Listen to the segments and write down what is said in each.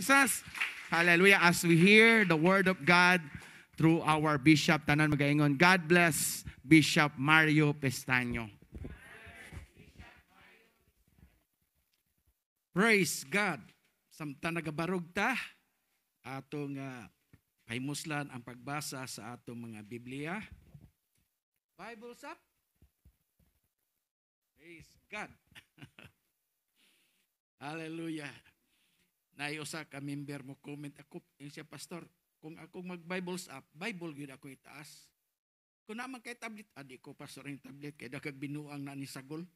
Jesus. Hallelujah. As we hear the word of God through our Bishop, tanan magaingon, God bless Bishop Mario Pestaño. Praise God. Samtang nagabarog ta, atong pahimuslan ang pagbasa sa atong mga Biblia. Bible's up. Praise God. Hallelujah. Naiusa ka member mo comment ako, yung siya pastor, kung akong mag-Bible's up, Bible yun ako itaas. Kung naman kay tablet, adi ko pastor yung tablet, kaya dakag binuang na ni Sagol.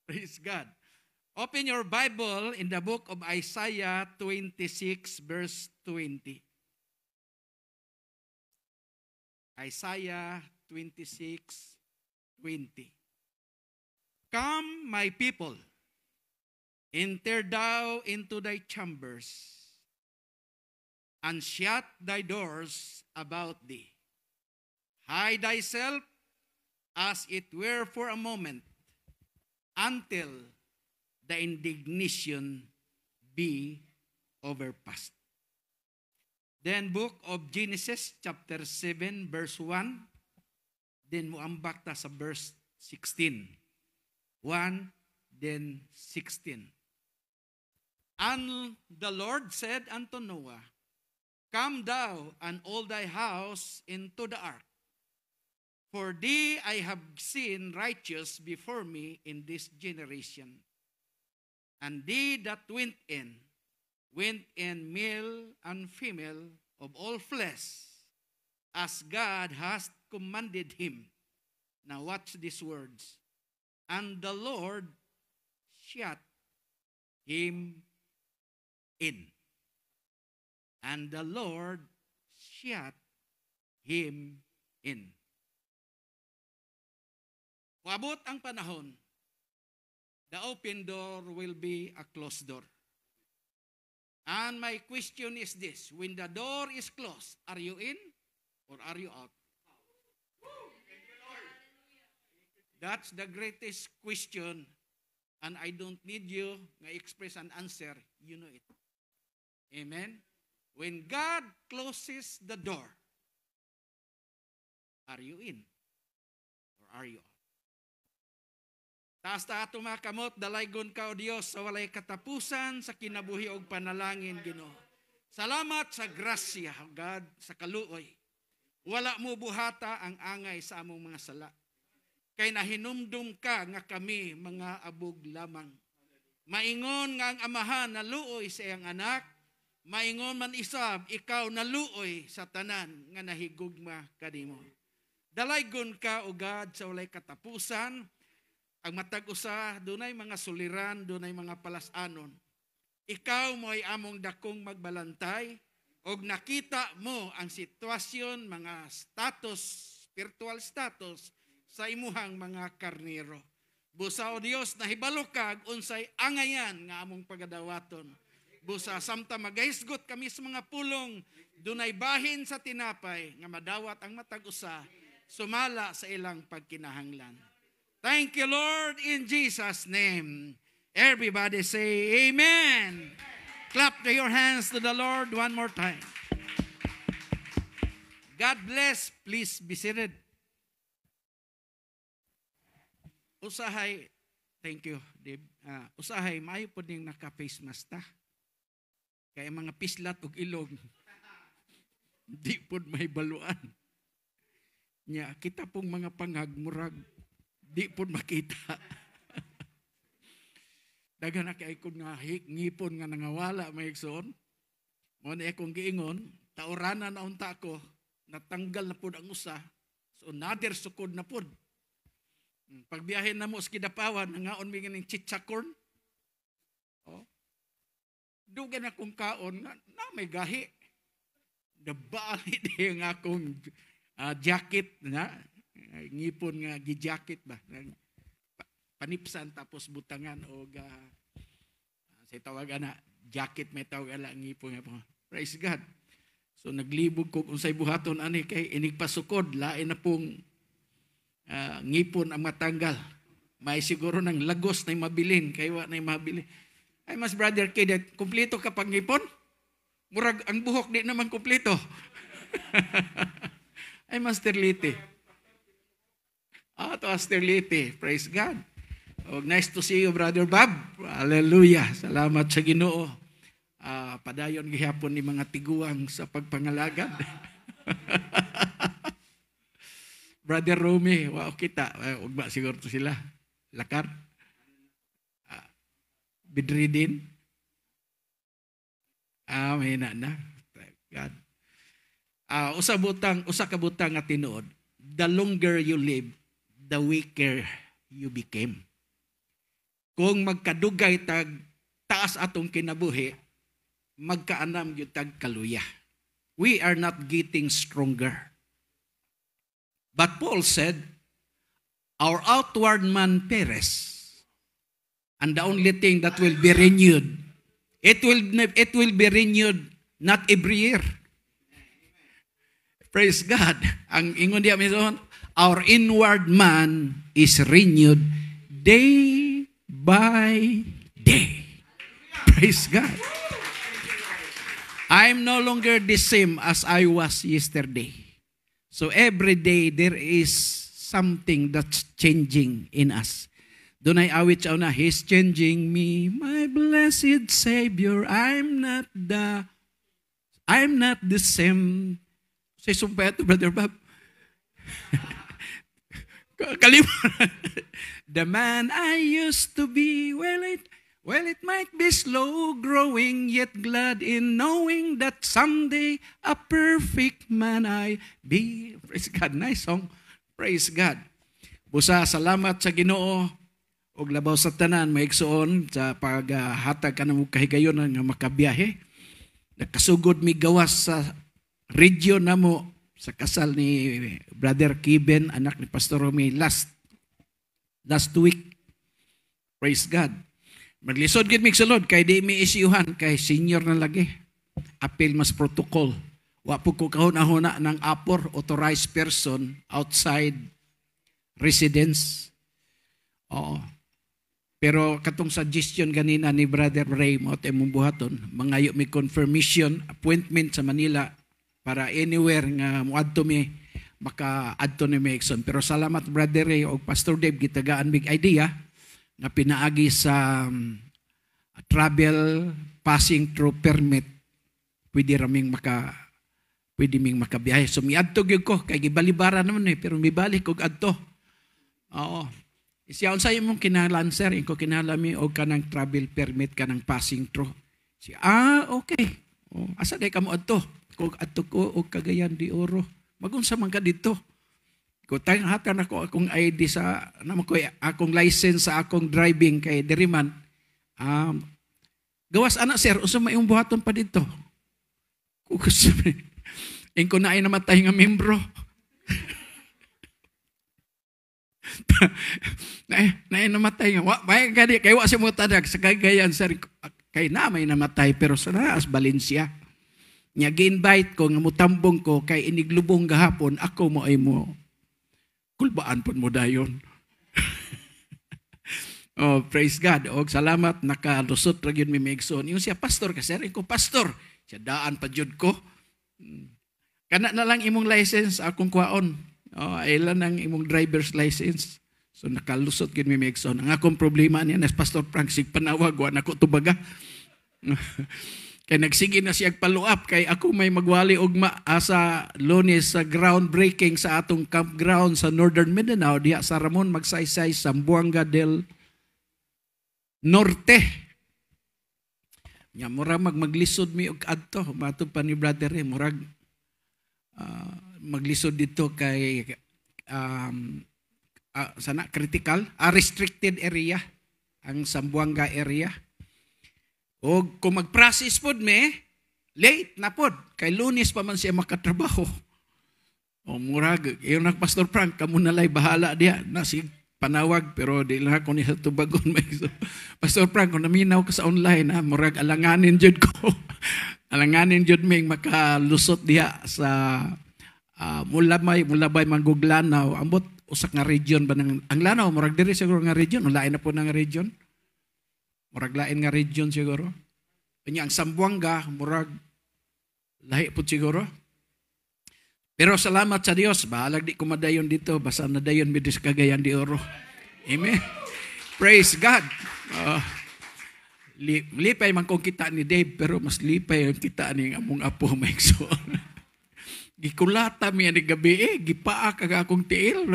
Praise God. Open your Bible in the book of Isaiah 26 verse 20. Isaiah 26:20. Come, my people, enter thou into thy chambers, and shut thy doors about thee. Hide thyself as it were for a moment, until the indignation be overpassed. Then book of Genesis chapter 7 verse 1. Then muambak ta sa verse 16. 1, then 16. And the Lord said unto Noah, Come thou and all thy house into the ark. For thee I have seen righteous before me in this generation. And they that went in male and female of all flesh, as God has commanded him. Now watch these words. And the Lord shut him in. And the Lord shut him in. Wabot ang panahon, the open door will be a closed door. And my question is this, when the door is closed, are you in or are you out? That's the greatest question, and I don't need you to express an answer, you know it. Amen? When God closes the door, are you in or are you out? Taas ta ato mga kamot, dalaygon ka o Diyos sa walay katapusan, sa kinabuhi og panalangin, Ginoo. Salamat sa grasya, God, sa kaluoy. Wala mo buhata ang angay sa among mga sala. Kay nahinumdum ka nga kami mga abog lamang. Maingon nga ang amahan na luoy sa iyang anak, maingon man isab, ikaw na luoy sa tanan nga nahigugma kanimo. Dalaygon ka o God sa walay katapusan. Ang matag usa, dunay mga suliran, dunay mga palasanon. Ikaw mo ay among dakong magbalantay, og nakita mo ang sitwasyon, mga status, spiritual status, sa imuhang mga karnero. Busa o Dios, nahibalo kag unsay angayan nga among pagadawaton. Busa samta magahisgot kami sa mga pulong, dunay bahin sa tinapay, nga madawat ang matag usa, sumala sa ilang pagkinahanglan. Thank you, Lord, in Jesus' name. Everybody say amen. Clap your hands to the Lord one more time. God bless. Please be seated. Usahay, thank you, Dave. Usahay, maayo po ding naka-face mask ta. Kaya mga pislat ug ilog, di po may baluan. Nya, kita pong mga pangagmurag, di po makita. Dagan na kay ikon nga ngipon nga nangawala may igsoon. Mo na akong giingon, tauranan na unta ko, natanggal na pod ang usa. So nader sukod na pod. Pagbiyahe na mo sa Kidapawan, nangaon mi ganing chichakorn. Oh. Dugan akong kaon na may gahi. Nabali di ang akong jacket na. Ngipon nga gi-jacket ba, panipsan tapos butangan o sa tawag na jacket may tawag ala ngipon nga po. Praise God. So naglibog ko kung say buhaton ani kay inig pasukod lain na pong ngipon ang matanggal. May siguro ng lagos na mabilin kay wa na mabili. Ay mas brother Kid, kumpleto ka pag ngipon? Murag ang buhok di naman kumpleto. Ay Master Liti. To Master Liti. Praise God. Nice to see you, Brother Bob. Hallelujah. Salamat sa Ginoo. Padayon gihapon ni mga tiguang sa pagpangalagad. Brother Romy, wow kita. Huwag ba siguro to sila? Lakar? Bidridin? May na. God. Usa ka butang nga tinuod. The longer you live, the weaker you became. Kung magkadugay tag taas atong kinabuhi, magkaanam yung tag kaluya. We are not getting stronger. But Paul said, our outward man perishes, and the only thing that will be renewed, it will be renewed not every year. Praise God. Ang ingon diya mison, our inward man is renewed day by day. Praise God. I'm no longer the same as I was yesterday. So every day there is something that's changing in us. Dunay awit siya na, He's changing me, my blessed Savior. I'm not the same. Say sumpah ito, Brother Bob. Kalimutan. The man I used to be, well, it might be slow growing, yet glad in knowing that someday a perfect man I be. Praise God. Nice song. Praise God. Busa, salamat sa Ginoo. Og labaw sa tanan, maigsoon sa paghatag ka ng kahigayon nga makabiyahe. Nakasugod mi gawas sa region na mo sa kasal ni Brother Kiben, anak ni Pastor Romy, last week. Praise God. Maglisod gid mig sulod kay di mi isyuhan kay senior na lagi. Appeal mas protocol. Wa po ko kahuna ng apor authorized person outside residence. Oo. Pero katong suggestion ganina ni Brother Ray mo at imong buhaton, mangayo mi confirmation appointment sa Manila para anywhere nga muadto mi maka-adto ni Maxon. Pero salamat Brother Ray o Pastor Dave gitagaan big idea nga pinaagi sa travel passing through permit pwede ming makabiyahe. So miadto gyud ko kay gibalibara naman pero mibalik og adto. Oo. Siya unsay imong kinahanglan sir, inko kinahanglan og kanang travel permit kanang passing through. Siya okay. Asa day kamo adto? Kung adto ko og Cagayan de Oro. Magunsa man ka dito. Ko tayong hatan ako akong ID sa naman ko akong license sa akong driving kay diriman. Gawas ana sir, usa may buhaton pa dito. Kugus. Inko na ay namatay nga membro. na namatay nga. May kadi kay wa si mo tadag sa Cagayan sir kay na may namatay pero sa Naas Valencia. Nya gi-invite ko nga mutambong ko kay iniglubong gahapon ako mo ay mo kulbaan pud mo dayon. Oh, praise God. Og salamat nakalusot ra gyud mi Megson. Yung siya pastor ka sir, ko pastor. Siya daan pa jud ko. Kana na lang imong license akong kuhaon. Ilan ang imong driver's license. So nakalusot gyud mi Megson. Ang akong problema niya na Pastor Frank sig panawag wa nako tubaga. Kay nagsige na siya paluap kay ako may magwali og sa Lunes sa groundbreaking sa atong campground sa Northern Mindanao diha sa Ramon Magsaysay, Zamboanga del Norte. Nya murag maglisod mi og adto matud pa ni brother murag maglisod dito kay sana critical, restricted area ang Zamboanga area. O kung mag-process pod me, late na pod. Kay Lunes pa man siya makatrabaho. O murag, yun ang Pastor Frank, kamo nalay bahala diya. Nasig panawag, pero di lang ako niya tubagon. So, Pastor Frank, kung naminaw ka sa online, murag alanganin jud ko. Alanganin jud may makalusot diya sa mulabay Manguglanaw. Ambot, usak nga region ba ang Lanaw, murag diri siguro nga region, ulain na po ng region. Murag lain nga region siguro. Kanya ang Zamboanga, murag lahi po siguro. Pero salamat sa Dios, bahalag di ko madayon dito, basta nadayon midis Cagayan de Oro. Amen. Praise God. Lipay man kong kita ni Dave, pero mas lipay ang kita ni among apo maigsoon. Gikulata mi ani gabi gipaa kag akong tiil.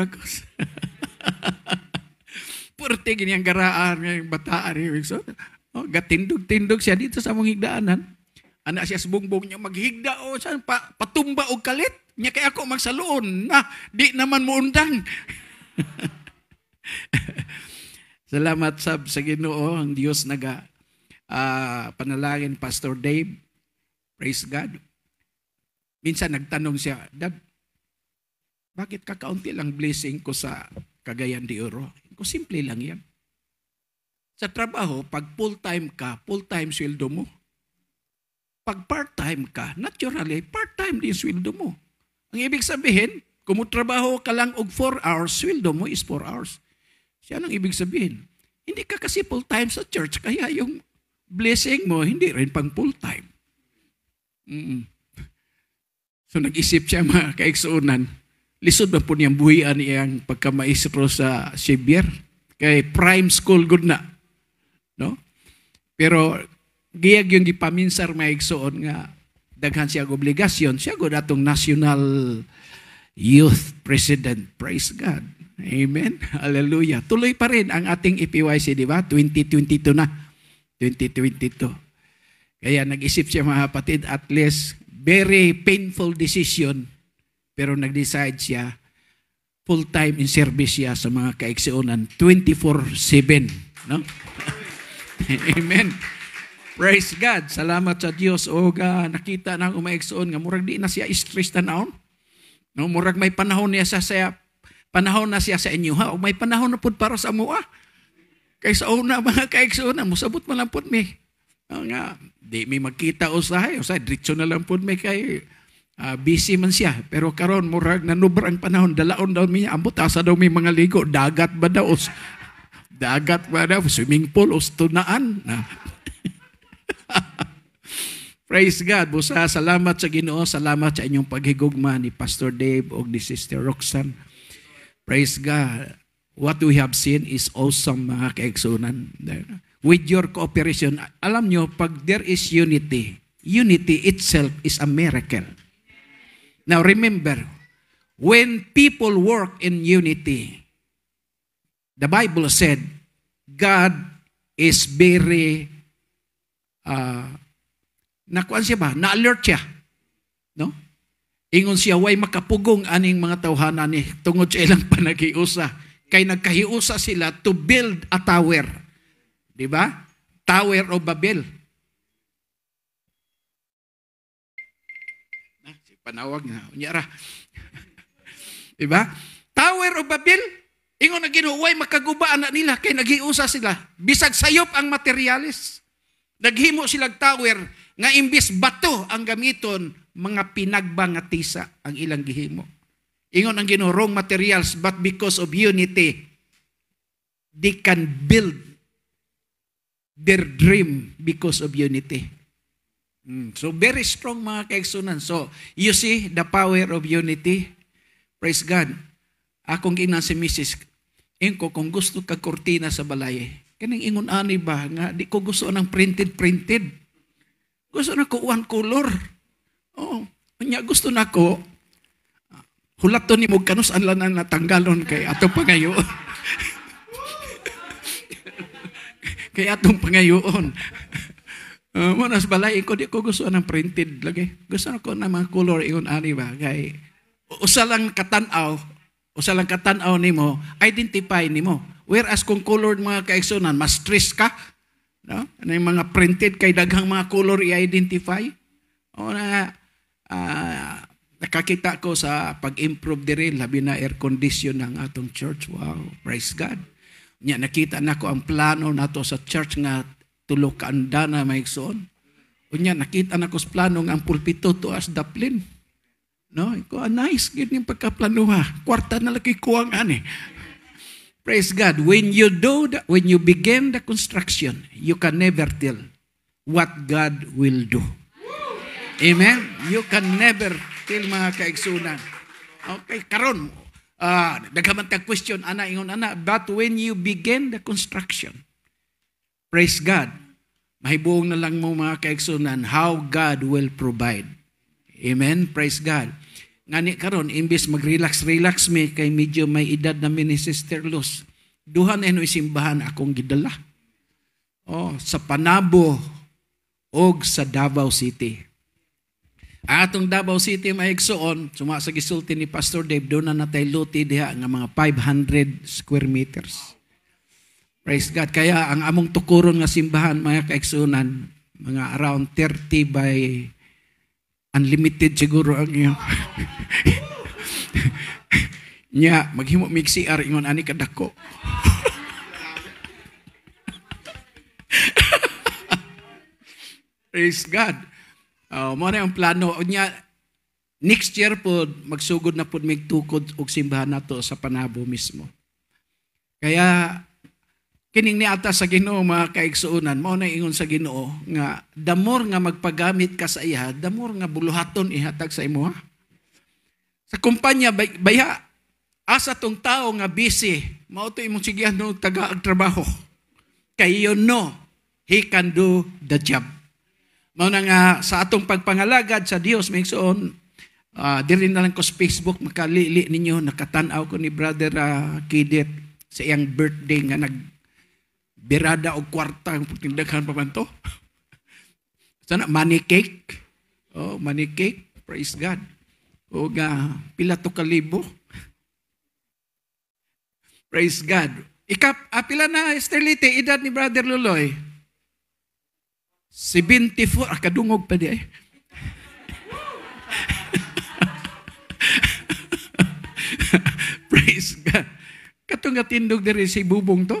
Purti gini ang garaan ng bataan ni maigsoon. Gatindog-tindog siya dito sa among higdaanan. Anak siya sa bungbong niya maghigda o saan patumba og kalit. Nya kay ako magsaluon na di naman mo undang. Salamat sa Ginoo ang Dios naga panalangin Pastor Dave. Praise God. Minsan nagtanong siya, Dad, bakit kakaunti lang blessing ko sa Cagayan de Oro? Ko simple lang yan. Sa trabaho, pag full-time ka, full-time sweldo mo. Pag part-time ka, naturally, part-time din sweldo mo. Ang ibig sabihin, kung trabaho ka lang og 4 hours, sweldo mo is 4 hours. Siya ang ibig sabihin. Hindi ka kasi full-time sa church, kaya yung blessing mo, hindi rin pang full-time. So nag-isip siya mga kaiksuunan, lisod ba po niyang buhian iyang pagkamaestro sa Xavier? Kay prime school good na. No? Pero giyag yung gipaminsar maigsuon nga daghan siya obligasyon, siya gud atong national youth president. Praise God. Amen. Hallelujah. Tuloy pa rin ang ating EPYC, di ba? 2022 na. 2022. Kaya nag-isip siya mga kapatid, at least very painful decision, pero nag-decide siya full-time in service siya sa mga kaiksiunan 24/7. No? Amen. Praise God. Salamat sa Dios. O nakita na umaigsoon nga murag di na siya stress tanaon. No, murag may panahon niya sa panahon na siya sa inyo ha. O may panahon na pud para sa mua. Kay sa una mga kaiksoon, musabot man lang pud mi. Nga di mi magkita usahay, diretso na lang pud mi kay busy man siya. Pero karon murag nanubra ang panahon, dalaon daw mi ambot asa daw mi mga ligo, dagat ba daw? Dagat ba daw? Swimming pool o tunaan? Praise God. Busa, salamat sa Ginoo, salamat sa inyong paghigugma ni Pastor Dave o ni Sister Roxanne. Praise God. What we have seen is awesome, mga kaigsunan. With your cooperation, alam nyo, pag there is unity, unity itself is a miracle. Now remember, when people work in unity, the Bible said, God is very, nakuan siya ba? Na-alert siya. No? Ingon siya, way makapugong aning mga tawhanan ni tungod sa ilang panagiusa. Kay nagkahiusa sila to build a tower. Di ba? Tower of Babel. Panawag na. Unyara. Di ba? Tower of Babel. Ingon na ginuway makagubaan na nila kay naghiusa sila. Bisag sayop ang materialis. Naghimo silang tower nga imbis bato ang gamiton, mga pinagbang nga tisa ang ilang gihimo. Ingon ang Ginoo, wrong materials, but because of unity, they can build their dream because of unity. So very strong mga kaigsunan. So you see the power of unity. Praise God. Akong ginan si Mrs. Inko, kung gusto ka kortina sa balay, kaning ingon ani ba nga di ko gusto ng printed. Gusto na ko one color. Oh, nya gusto na ko hulaton ni mo kanus anlan na natanggalon kay atong pangayoon. Kay atong pangayoon. Manas balay ko di ko gusto ng printed lagi. Gusto na ko na mga color ingon ani ba kay usa lang katanaw nimo, identify nimo. Whereas kung colored mga kaigsunan, mas stress ka. No? Ano yung mga printed kay daghang mga color i-identify. O na nakakita ko sa pag-improve diri labi na air condition ng atong church. Wow, praise God. Nya nakita nako ang plano nato sa church nga tulo ka andana maigsoon. Unya nakita nako sa plano nga ang pulpito tuas daplin. No, ko nice gid ning pagkaplanuha. Kwarta na laki kuwang ani. Praise God. When you begin the construction, you can never tell what God will do. Amen? You can never tell, mga kaigsunan. Okay, karon, naghamantag question, ingon, but when you begin the construction, praise God, mahibuong na lang mo, mga kaigsunan, how God will provide. Amen? Praise God. Ngani karon, imbis mag-relax me, kay medyo may edad na ni Sister Luz, duha na ino isimbahan akong gidala. Sa Panabo o sa Davao City. Atong Davao City maigsoon, suma sa gisulti ni Pastor Dave, doon na natay luti diha nga mga 500 square meters. Praise God. Kaya ang among tukuron nga simbahan, mga kaigsunan, mga around 30 by unlimited siguro ang iyo. Nya, maghimo mig CR ingon ani kadako. Praise God. Mo na yung plano nya next year po magsugod na po mig tukod og simbahan nato sa Panabo mismo. Kaya kining niata sa Ginoo, mga kaigsuunan, mo na ingon sa Ginoo nga the more nga magpagamit ka sa iya, the more nga buluhaton ihatag sa imo. Sa kumpanya baya asa tong tao nga busy, mao to imong sigihan no taga trabaho. Kay you know he can do the job. Mao na nga sa atong pagpangalagad sa Dios, may igsuon, diri na lang ko sa Facebook makalili ninyo, nakatan-aw ko ni Brother Kidet sa iyang birthday nga birada o kwarta ang pagtindaghan pa man to. Sana money cake. Money cake. Praise God. O pila to kalibo. Praise God. Pila na Esterlite, edad ni Brother Luloy? 74. Kadungog pa di ay. Praise God. Katong tindog diri si Bubong to.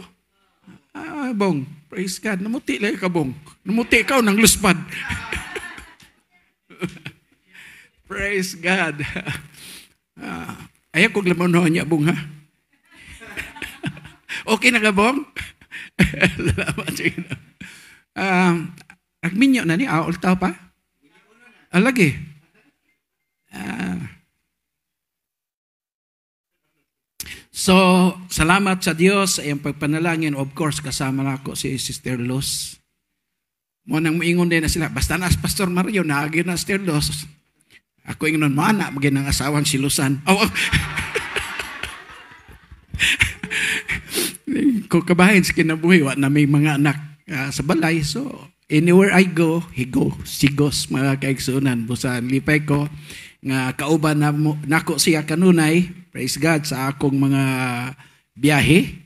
Bong, praise God. Namuti lang ka, Bong. Namuti ikaw ng luspad. Praise God. Ayaw kong laman niya, Bong, ha? Okay na ka, Bong? Salamat siya. Agminyo na ni, ultaw pa? Lagi. So, salamat sa Diyos sa iyang pagpanalangin. Of course, kasama na ako si Sister Luz. Mo nang maingon din na sila, basta na Pastor Mario, naagin na Sister Luz. Ako ingon, mana, maging ng asawang si Luzan. Ko kabahin sa kinabuhi, na may mga anak sa balay. So, anywhere I go, he go. Sigos, mga kaigsunan. Busan, lipay ko, nga kauban na nako siya kanunay, praise God, sa akong mga biyahe.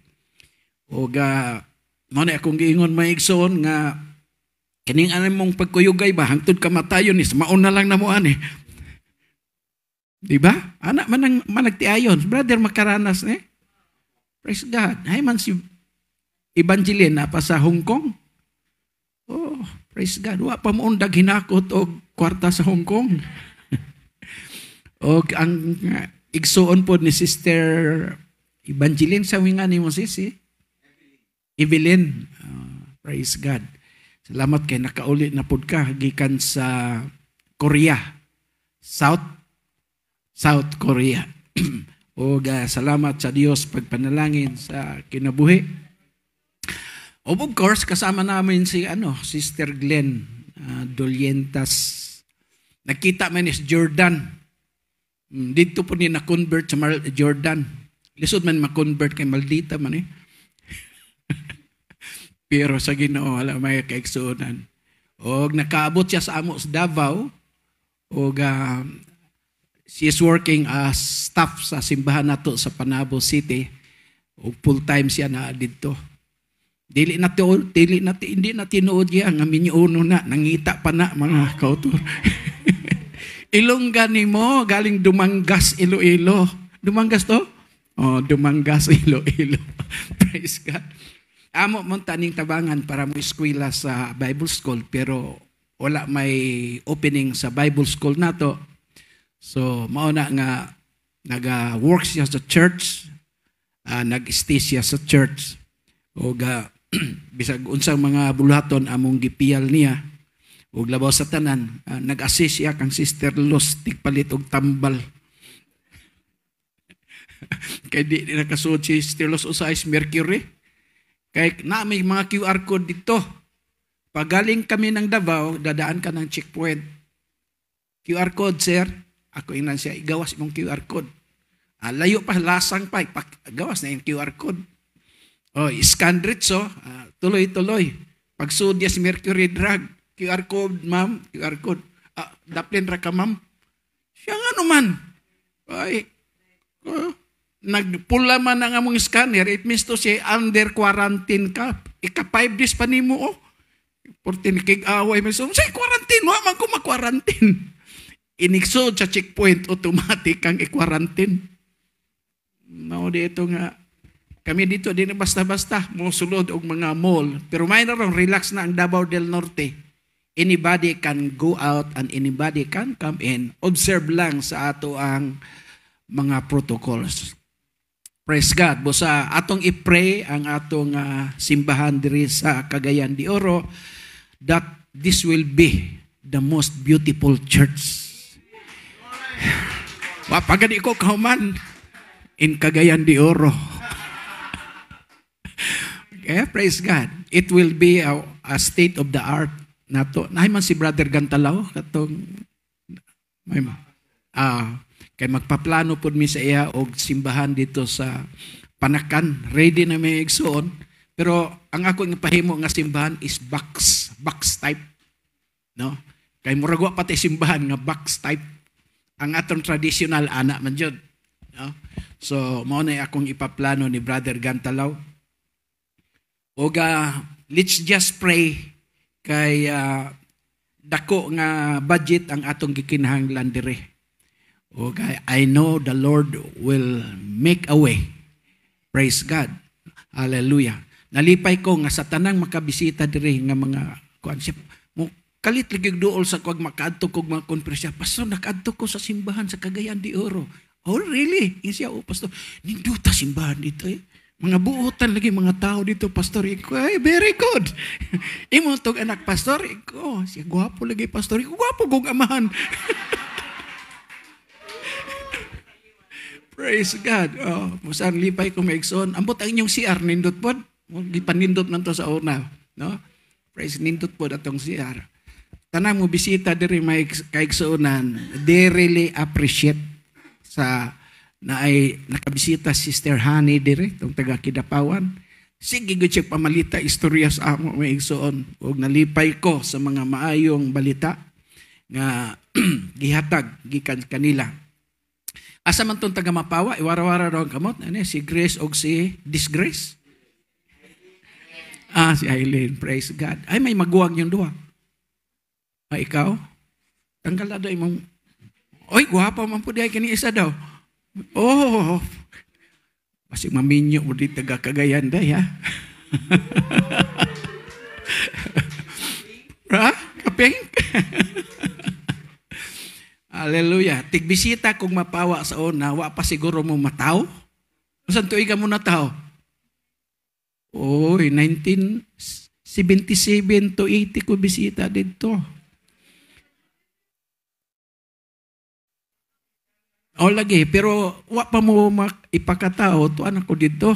O mo na akong giingon maigsoon nga kining anay mong pagkuyugay ba hangtod kamatayon is mauna lang na mo ani. Di ba? Anak man ang managtiayon, brother makaranas ni. Praise God. Hay man si Evangeline na pa sa Hong Kong. Praise God. Wa pa mo undag hinakot og kwarta sa Hong Kong. O ang igsuon po ni Sister Evangeline sa winga ni mo sisi. Evelyn. Praise God. Salamat kay nakauli na pod ka gikan sa Korea. South Korea. O salamat sa Dios pagpanalangin sa kinabuhi. Of course kasama namin si Sister Glenn Dolientas. Nakita man is Jordan. Dito po ni na-convert sa Jordan. Lisod man ma-convert kay Maldita man eh. Pero sa Ginoo wala may kaigsuonan. O nakaabot siya sa amo sa Davao. O she is working as staff sa simbahan nato sa Panabo City. O full-time siya na dito. Hindi na tinuod niya nga minyuno na. Nangita pa na mga kautor. Ilongga ni mo, galing Dumangas, Iloilo. Dumangas to? Dumangas, Iloilo. Praise God. Amo mong taning tabangan para mo eskwela sa Bible School, pero wala may opening sa Bible School na to. So, mauna nga, nag-work siya sa church nag-stay siya sa church. O bisag unsang mga buluhaton among gipiyal niya. O labaw sa tanan, nag-assist siya kang Sister Los, tigpalit og tambal. Kaya di nakasuot si Sister Los Usais Mercury. Kaya na may mga QR code dito. Pagaling kami ng Davao, dadaan ka ng checkpoint. QR code, sir. Ako inan siya, igawas mong QR code. Layo pa, lasang pa, gawas na yung QR code. Scan ritso, tuloy-tuloy. Pagsudya si Mercury Drug, QR code, ma'am, QR code. Daplin ra ka, ma'am. Siya nga naman. Nagpula man ang among scanner, it means to say, under quarantine ka. Ika 5 days pa ni mo, 14 kig-away, may say, quarantine, man ko ma-quarantine. Iniksod sa checkpoint, automatic kang i-quarantine. No, dito nga, kami dito, di na basta-basta, musulod og mga mall. Pero may narong, relax na ang Davao del Norte. Anybody can go out and anybody can come in. Observe lang sa ato ang mga protocols. Praise God. Busa atong i-pray ang atong simbahan diri sa Cagayan de Oro that this will be the most beautiful church. Pagani ko kauman in Cagayan de Oro. Okay, praise God. It will be a state of the art nato. Nahay man si Brother Gantalaw katong kay magpaplano pod mi sa iya og simbahan dito sa Panakan. Ready na may igsoon. Pero ang ako nga pahimo nga simbahan is box type. No? Kay murag wa pati simbahan nga box type. Ang atong traditional ana man jud. No? So mao na akong ipaplano ni Brother Gantalaw. Oga, let's just pray kay dako nga budget ang atong gikinahanglan dire. Okay, I know the Lord will make a way. Praise God. Hallelujah. Nalipay ko nga sa tanang makabisita dire nga mga konsep. Mo kalit ligig duol sa kog makaadto kog mga konferensya. Pastor, nakaadto ko sa simbahan sa Cagayan de Oro. Oh, really? Isya, pastor. Ninduta simbahan dito eh. Mga buutan lagi mga tao dito, pastor. Iko, very good. Imo tong anak pastor. Iko, siya gwapo lagi pastor. Iko, gwapo kong amahan. Praise God. Musan lipay ko maigsoon. Ambot ang inyong CR, nindot po. Gipanindot nanto sa una. No? Praise, nindot po atong CR. Tanang mo bisita diri may kaigsuonan. They really appreciate sa na ay nakabisita Sister Honey diri, itong taga Kidapawan. Sige, good siya pamalita, istorya sa amo maigsoon. Huwag nalipay ko sa mga maayong balita nga gihatag, gikan kanila. Asa man itong taga Mapawa, iwara-wara daw ang kamot. Ano, si Grace o si Disgrace? Si Eileen, praise God. Ay, may maguwag yung duwa. Ikaw? Tanggal na daw imong, oy, guwapa man po dihay kani isa daw. Oh, kasi maminyo mo di taga Cagayan day, ha? Kapeng? Hallelujah. Tigbisita kung Mapawa sa una, wa pa siguro mo mataw. Saan tuig ka mo na tao? Oy, 1977 to 80 ko bisita dito. O lagi, pero wa pa mo ipakatao to anak ko dito.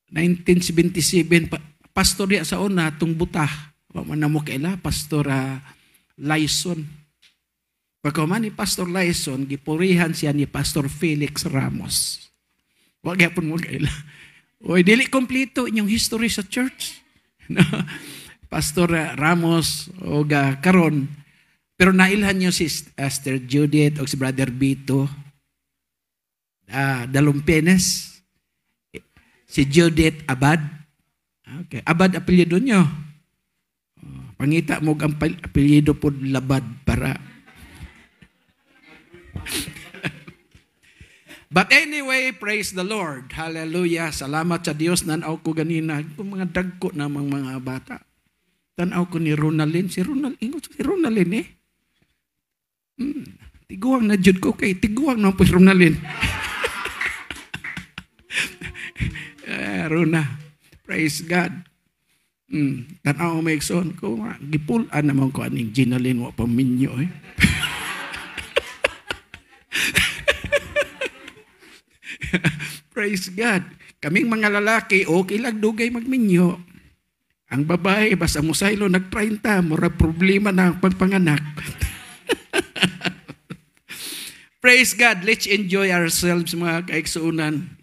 1977, pastor ya sa una, itong butah. Wa man na mo kaila, Pastor Lyson. Pagkaman ni Pastor Lyson, gipurihan siya ni Pastor Felix Ramos. Wag yapon mo kaila. Oy, dili kompleto inyong history sa church. Pastor Ramos o karon, pero nailhan niyo si Sister Judith o si Brother Bito, Dalumpenes, si Judith Abad. Okay, Abad apelyido niyo. Pangita mo ang apelyido po Labad para. But anyway, praise the Lord. Hallelujah. Salamat sa Diyos. Nanaw ko ganina. Itong mga dagko namang mga bata. Tanaw ko ni Ronaldin. Si Ronaldin eh. Tiguang na jud ko kay. Tiguang na po si Ronaldin. Karon na. Praise God. Tanaw may igsoon ko, gipulan naman ko aning ginalin wa paminyo eh. Praise God. Kaming mga lalaki, okay lang dugay magminyo. Ang babae, basta musaylo nag-30, mura problema na ang pagpanganak. Praise God. Let's enjoy ourselves, mga kaigsuunan.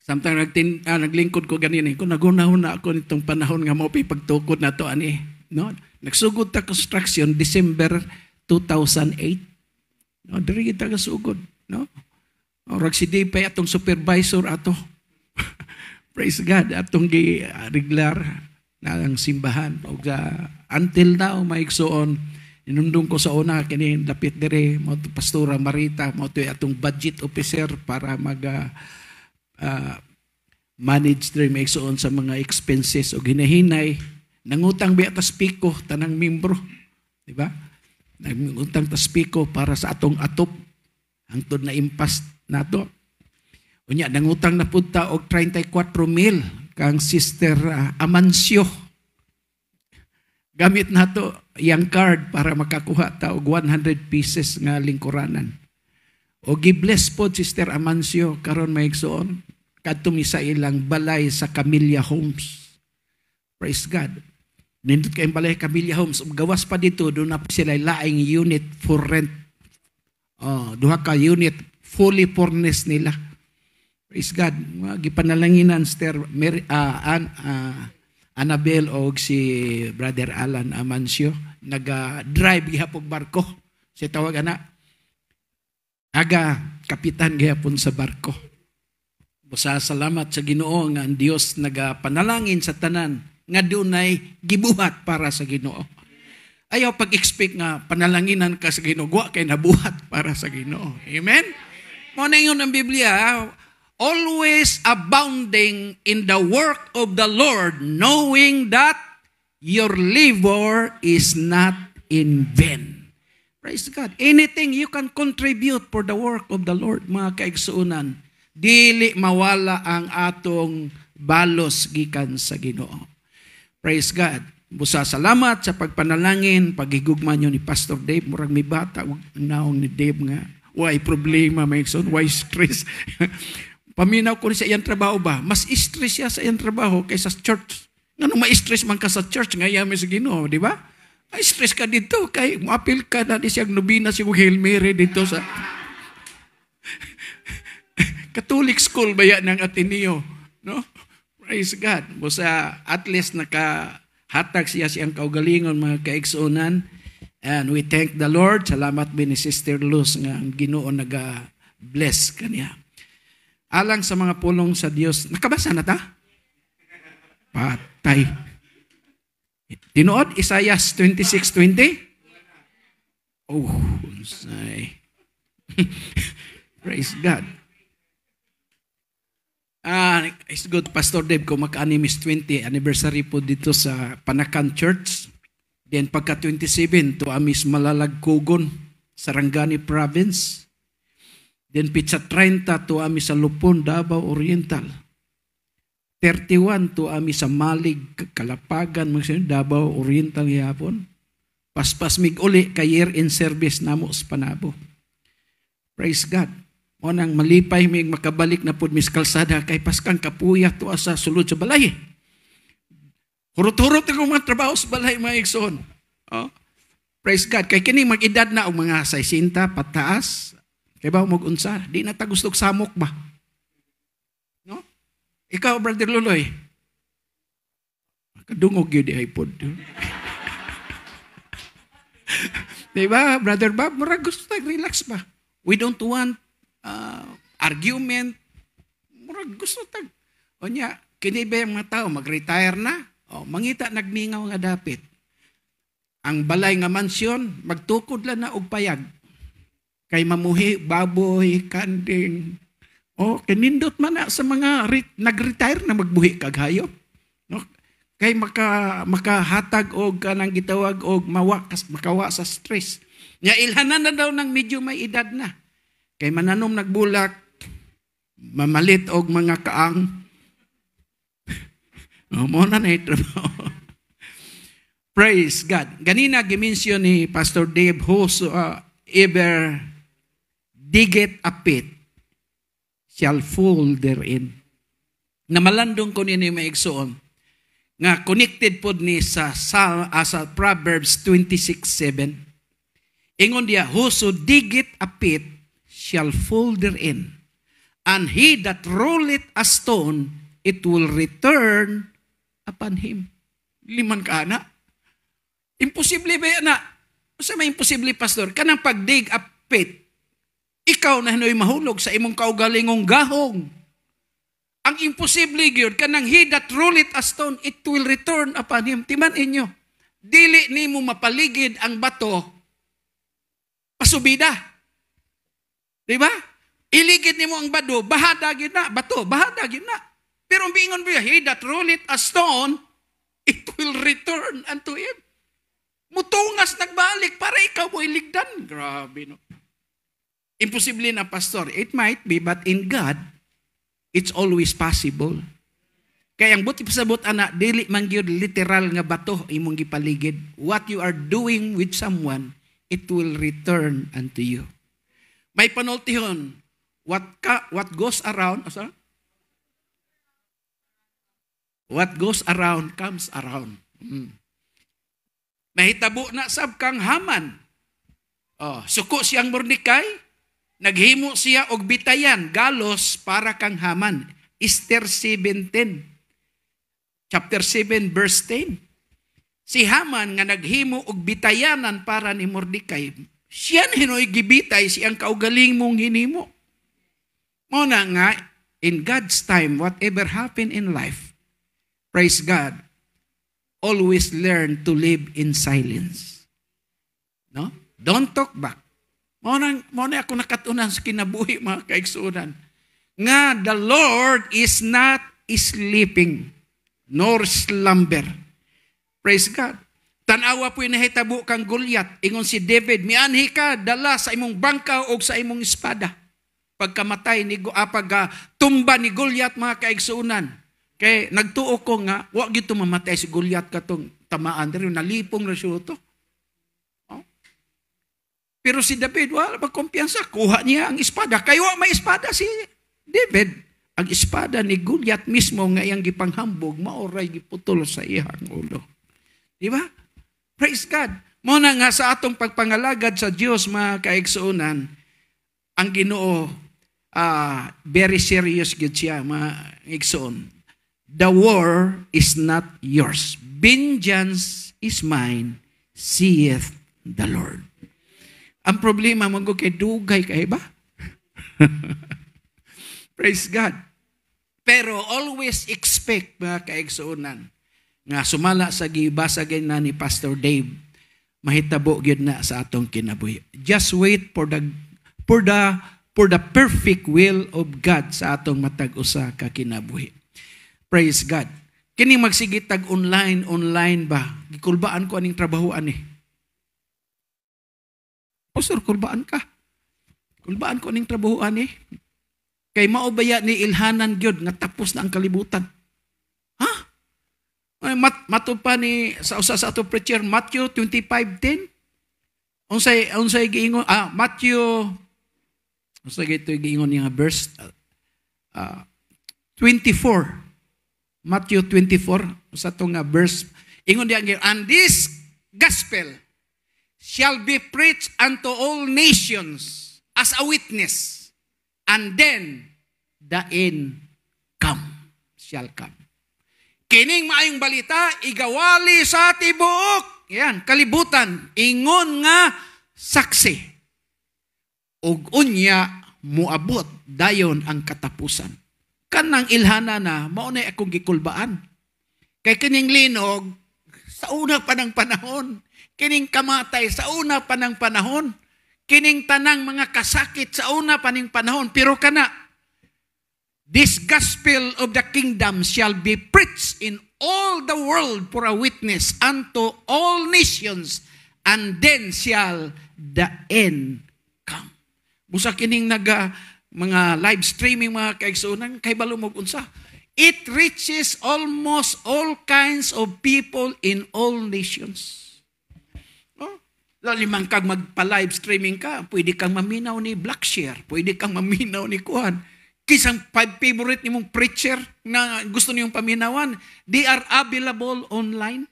Sometimes naglingkod ko ganyan. Kung nagunahon na ako nitong panahon nga mo, pagtukod na to, ani. No? Nagsugod ta construction, December 2008. No? Dari kita kasugod. No? Orag si Dipay atong supervisor ato. Praise God. Atong regular na ang simbahan. Until now, maigsoon, inundong ko sa una, kini lapit dire, mo to Pastora Marita, mo to atong budget officer para manage dire maigsoon sa mga expenses o ginahinay. Nangutang biya tas piko, tanang membro. Diba? Nangutang tas piko para sa atong atop. Hangtod na impas nato. Unya, nangutang na punta og 34,000 kang Sister Amancio. Gamit nato yang card para makakuha ta og 100 pieces nga lingkuranan. O gibless po Sister Amancio karon maigsoon kadto mi sa ilang balay sa Camellia Homes. Praise God. Nindot kay balay Camellia Homes, gawas pa dito do na sila laing unit for rent. Duha ka unit fully furnished nila. Praise God. Gipanalanginan Sister Annabel o si Brother Alan Amancio nag-drive gihapon barko. Si tawag ana kapitan gihapon sa barko. Busa salamat sa Ginoo nga ang Dios nagapanalangin sa tanan nga dunay gibuhat para sa Ginoo. Ayaw pag-expect nga panalanginan ka sa Ginoo, wa kay nabuhat para sa Ginoo. Amen. Mo na ingon ang Biblia, always abounding in the work of the Lord, knowing that your labor is not in vain. Praise God. Anything you can contribute for the work of the Lord, mga kaigsuunan, dili mawala ang atong balos gikan sa Ginoo. Praise God. Busa salamat sa pagpanalangin, paghigugma nyo ni Pastor Dave, murag may bata, naong ni Dave nga, why problema, maigsoon, why stress? Paminaw ko sa iyang trabaho ba? Mas stress siya sa iyang trabaho kaysa sa church. Nga nung ma-stress man ka sa church, ngayon may sa Ginoo, di ba? Ay, stress ka dito, kay maapil ka na di siyang nubina siyang Hail Mary dito sa Catholic school ba yan ng Ateneo? No? Praise God. Busa at least nakahatag siya siyang kaugalingon mga kaigsuunan. And we thank the Lord. Salamat bin ni Sister Luz nga ang Ginoo naga-bless kaniya. Alang sa mga pulong sa Dios. Nakabasa na ta? Patay. Tinuod, Isaiah 26:20? Oh, say. Praise God. It's good, Pastor Dave, kung maka-animis 20, anniversary po dito sa Panakan Church. Then pagka 27, to amis Malalagkugon, Sarangani Province. Then pitsa 30, to amis sa Lupon, Davao Oriental. 31, to amis sa Malig, Kalapagan, Davao Oriental yapon. Paspas mig uli, kay year in service namo sa Panabo. Praise God. O nang malipay may makabalik na po mis kalsada kay paskang kapuya to sa sulod sa balay. Hurot-hurot ang mga trabaho sa balay mga igsoon. Oh. Praise God. Kay kini mag-edad na ang mga 60 pataas. Kay ba mag-unsa? Di na ta gusto samok ba? No? Ikaw, Brother Luloy. Kadungog yun di iPod. Diba, Brother Bob? Mura gusto relax ba? We don't want argument. Murag gusto tag. O niya, kini ba yung mga tao, mag-retire na? O, mangita nagmingaw nga dapit. Ang balay nga mansyon, magtukod lang na og payag. Kay mamuhi, baboy, kanding. O, kinindot man na sa mga nag-retire na magbuhi kaghayo. No? Kay makahatag og kanang gitawag og makawa sa stress. Nya ilhanan na daw ng medyo may edad na. Kay mananom nagbulak, mamalit og mga kaang, Mo na trabaho. Praise God. Ganina gimension ni Pastor Dave, whosoever diggeth a pit shall fall therein. Namalandong ko nini maigsoon nga connected pod ni sa Proverbs 26:7. Ingon dia, whoso diggeth a pit shall fall therein, and he that rolleth a stone, it will return upon him. Liman ka na. Imposible ba na? Sa may imposible, pastor? Kanang pagdig a pit, ikaw na hinoy mahulog sa imong kaugalingong gahong. Ang imposible gyud kanang he that rolleth a stone, it will return upon him. Timan inyo, dili nimo mapaligid ang bato pasubida. Di ba? Iligid nimo ang bado, bahada gyud na, bato, bahada gyud na. Pero ang bingon mo, he that rolleth a stone, it will return unto him. Mutungas nagbalik para ikaw mo iligdan. Grabe, no? Imposible na, pastor. It might be, but in God, it's always possible. Kaya ang buti pasabot, anak, dili man gyud literal nga bato imong gipaligid. What you are doing with someone, it will return unto you. May panultihon, what goes around, what goes around comes around. Mahitabo na sab kang Haman. Suko siyang Mordecai, naghimo siya og bitayan, galos para kang Haman. Esther 7:10. Chapter 7 verse 10. Si Haman nga naghimo og bitayanan para ni Mordecai, siya hinoy gibitay siyang kaugaling mong hinimo. Mo na nga, in God's time, whatever happen in life, praise God, always learn to live in silence. No? Don't talk back. Mo na ako nakatunan sa kinabuhi, mga kaigsunan. Nga the Lord is not sleeping, nor slumber. Praise God. Tanawa po'y nahitabo kang Goliath. Ingon si David, mianhi ka, dala sa imong bangka o sa imong espada. Pagkamatay, tumba ni Goliath, mga kaigsunan. Kaya nagtuo ko nga, wag gito mamatay si Goliath katong tamaan. Pero nalipong na siya ito. Pero si David, wala magkumpiyansa. Kuha niya ang espada. Kaya may espada si David. Ang espada ni Goliath mismo nga iyang gipanghambog, maoray giputol sa iyang ulo. Di ba? Praise God. Muna nga sa atong pagpangalagad sa Diyos, mga kaigsuunan, ang Ginoo, very serious gid siya, mga igsuon. The war is not yours. Vengeance is mine, saith the Lord. Ang problema mo kay dugay kay ba? Praise God. Pero always expect, mga kaigsuunan, nga sumala sa gibasagay na ni Pastor Dave, mahitabo gyud na sa atong kinabuhi. Just wait for the perfect will of God sa atong matag usa ka kinabuhi. Praise God. Kini magsigitag online ba? Gikulbaan ko aning trabahoan eh. Pastor, kulbaan ka. Kulbaan ko aning trabahoan eh. Kay maubaya ni ilhanan gyud nga tapos na ang kalibutan. Ha? Matod pa ni sa usa sa ato preacher, Matthew 25:10. Unsay giingon? Matthew, unsay gito giingon nga verse 24. Matthew 24, sa itong verse, ingon diyan, and this gospel shall be preached unto all nations as a witness, and then the end shall come. Kining maayong balita, igawali sa tibuok. Yan, kalibutan, ingon nga saksi. Ug unya muabot dayon ang katapusan. Kanang ilhana na, maunay akong gikulbaan. Kay kining linog, sa una pa ng panahon. Kining kamatay, sa una pa ng panahon. Kining tanang mga kasakit, sa una pa ng panahon. Pero kana, this gospel of the kingdom shall be preached in all the world for a witness unto all nations, and then shall the end come. Busa kining mga live streaming, mga kaigsunan, kay balumog unsa. It reaches almost all kinds of people in all nations. Oh, lalimang kang magpa-live streaming ka, pwede kang maminaw ni Blackshare, pwede kang maminaw ni Kuhan. Kisang favorite ni mong preacher na gusto niyong paminawan, they are available online.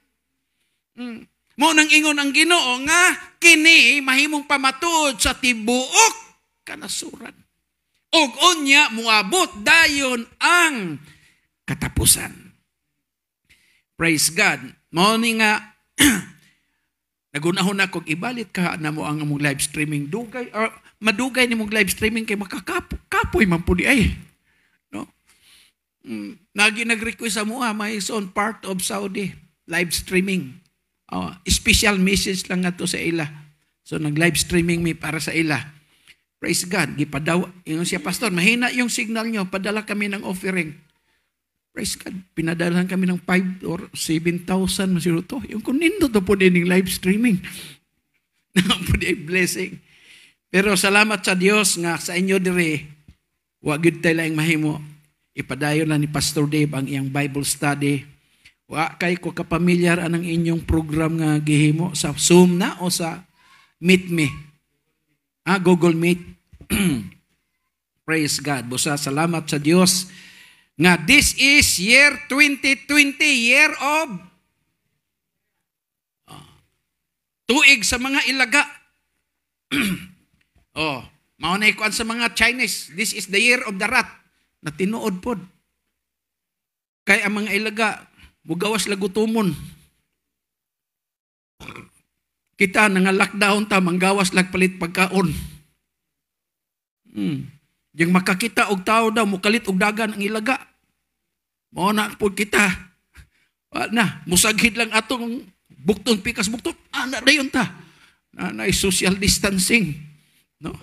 Mo nang ingon ang Ginoo nga kini mahimong pamatuod sa tibuok kanasuran. Og unya muabot dayon ang katapusan. Praise God. Mao ni nga nagunahon ako ibalit ka na mo ang among live streaming dugay or madugay ni mong live streaming kay makakapoy man pud ay. No? Nag-request sa mua may son part of Saudi live streaming. Special message lang nga to sa ila. So nag-live streaming mi para sa ila. Praise God. Gipadaw yung siya pastor, mahina yung signal nyo, padala kami ng offering. Praise God. Pinadalahan kami ng 5 or 7,000 masiro to. Yung kunindo to po din yung live streaming. Po din blessing. Pero salamat sa Dios nga sa inyo dire, wa gid tayo lang mahimo. Ipadayon na ni Pastor Dave ang iyang Bible study. Wa kay ko kapamilyar anang inyong program nga gihimo sa Zoom na o sa Meet Me. Google Meet. Praise God. Busa salamat sa Dios nga this is year 2020, year of tuig sa mga ilaga. Mao na ikuan sa mga Chinese. This is the year of the rat. Na tinuod pod. Kay ang mga ilaga, mugawas lagutumon. Kita nga lockdown ta, manggawas lagpalit pagkaon. Yung makakita og tao daw, mukalit og dagan ang ilaga. Mao na po kita. Musagid lang atong bukton, pikas bukton. Na dayon ta. Na social distancing. No?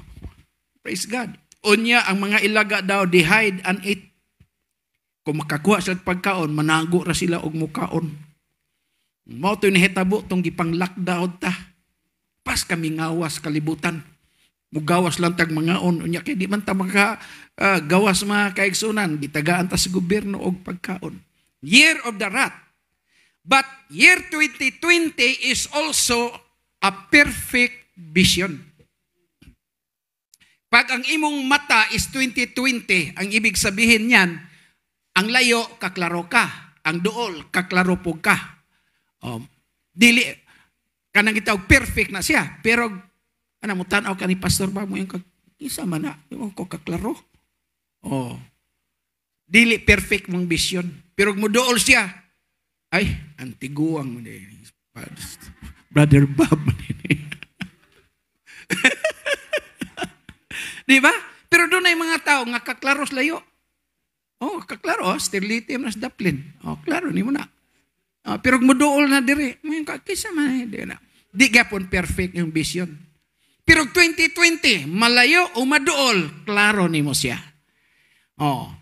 Praise God. Unya, ang mga ilaga daw, they hide and eat. Kung makakuha sila pagkaon, manago ra sila og mukaon. Mao to nahitabo tong gipang lockdown ta. Pas kami ngawas kalibutan. Mugawas lang tag mangaon. Unya kay di man ta maka gawas mga kaigsunan, gitagaan ta sa gobyerno og pagkaon. Year of the rat. But year 2020 is also a perfect vision. Pag ang imong mata is 2020, ang ibig sabihin niyan, ang layo, kaklaro ka. Ang duol, kaklaro po ka. Dili, kanang itawag, perfect na siya. Pero, mo tanaw ka ni Pastor ba mo yung isa man na, yung ko kaklaro. Dili, perfect mong vision. Pero mo duol siya, ay, antiguang mo din. Brother Bob. Di ba? Pero doon ay mga tao nga kaklaros layo. Kaklaro, sterility mas daplin. Klaro, ni mo na. Pero muduol na dire, may kakisa man, di gapon perfect yung vision. Pero 2020, malayo o maduol, klaro ni mo siya.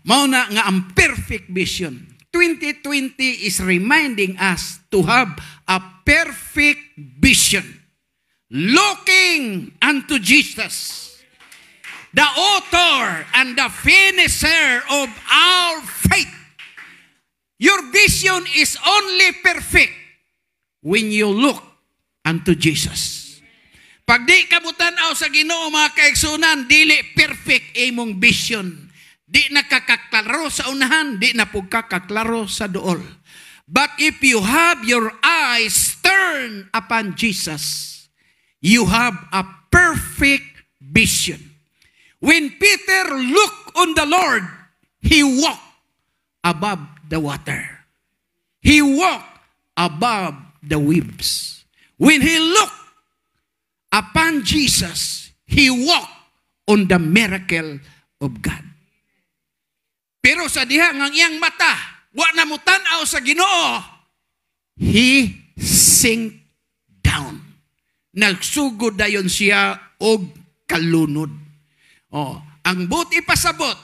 Mao na nga ang perfect vision. 2020 is reminding us to have a perfect vision. Looking unto Jesus, the author and the finisher of our faith. Your vision is only perfect when you look unto Jesus. Pag di kabutanaw sa Ginoo mga kaigsunan, dili perfect imong vision. Di nakakaklaro sa unahan, di na pugkakaklaro sa duol. But if you have your eyes turned upon Jesus, you have a perfect vision. When Peter looked on the Lord, he walked above the water. He walked above the waves. When he looked upon Jesus, he walked on the miracle of God. Pero sa diha ng iyang mata, wa na mo tanaw sa Ginoo, he sink down. Nagsugod dayon siya og kalunod. Ang buti pasabot,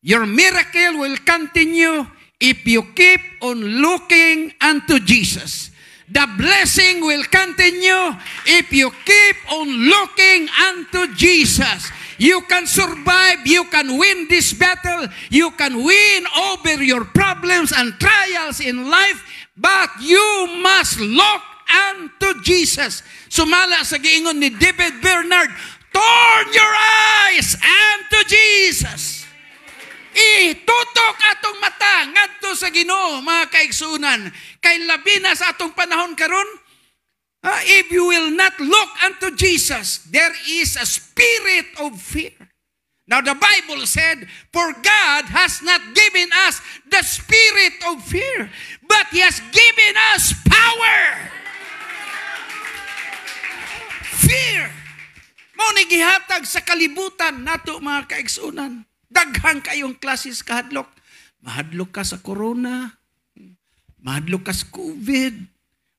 your miracle will continue if you keep on looking unto Jesus. The blessing will continue if you keep on looking unto Jesus. You can survive. You can win this battle. You can win over your problems and trials in life. But you must look unto Jesus. Sumala sa giingon ni David Bernard, turn your eyes unto Jesus. Itutok atong mata ngadto sa Ginoo, mga kaigsunan. Kay labi na sa atong panahon karon, if you will not look unto Jesus, there is a spirit of fear. Now the Bible said, for God has not given us the spirit of fear, but He has given us power. Fear. Mao ni gihatag sa kalibutan nato, mga kaigsunan. Daghang kayong klases kahadlok. Mahadlok ka sa corona, mahadlok ka sa COVID,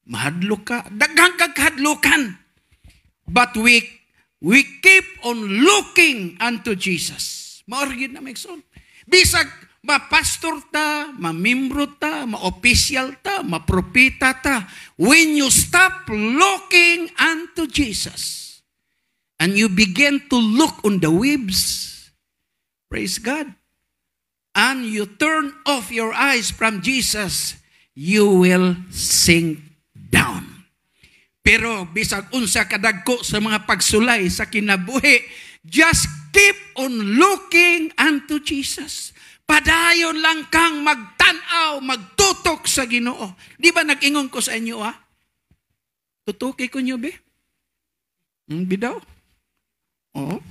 mahadlok ka, daghang kahadlokan. But we keep on looking unto Jesus. Maorgid na maigsoon. Bisag mapastor ta, mamembro ta, ma-official ta, mapropita ta, when you stop looking unto Jesus and you begin to look on the waves, praise God, and you turn off your eyes from Jesus, you will sink down. Pero bisag unsa kadagko sa mga pagsulay sa kinabuhi, just keep on looking unto Jesus. Padayon lang kang magtanaw, magtutok sa Ginoo. Di ba nag-ingon ko sa inyo, tutuki ko nyo, be? Bidaw? Oo.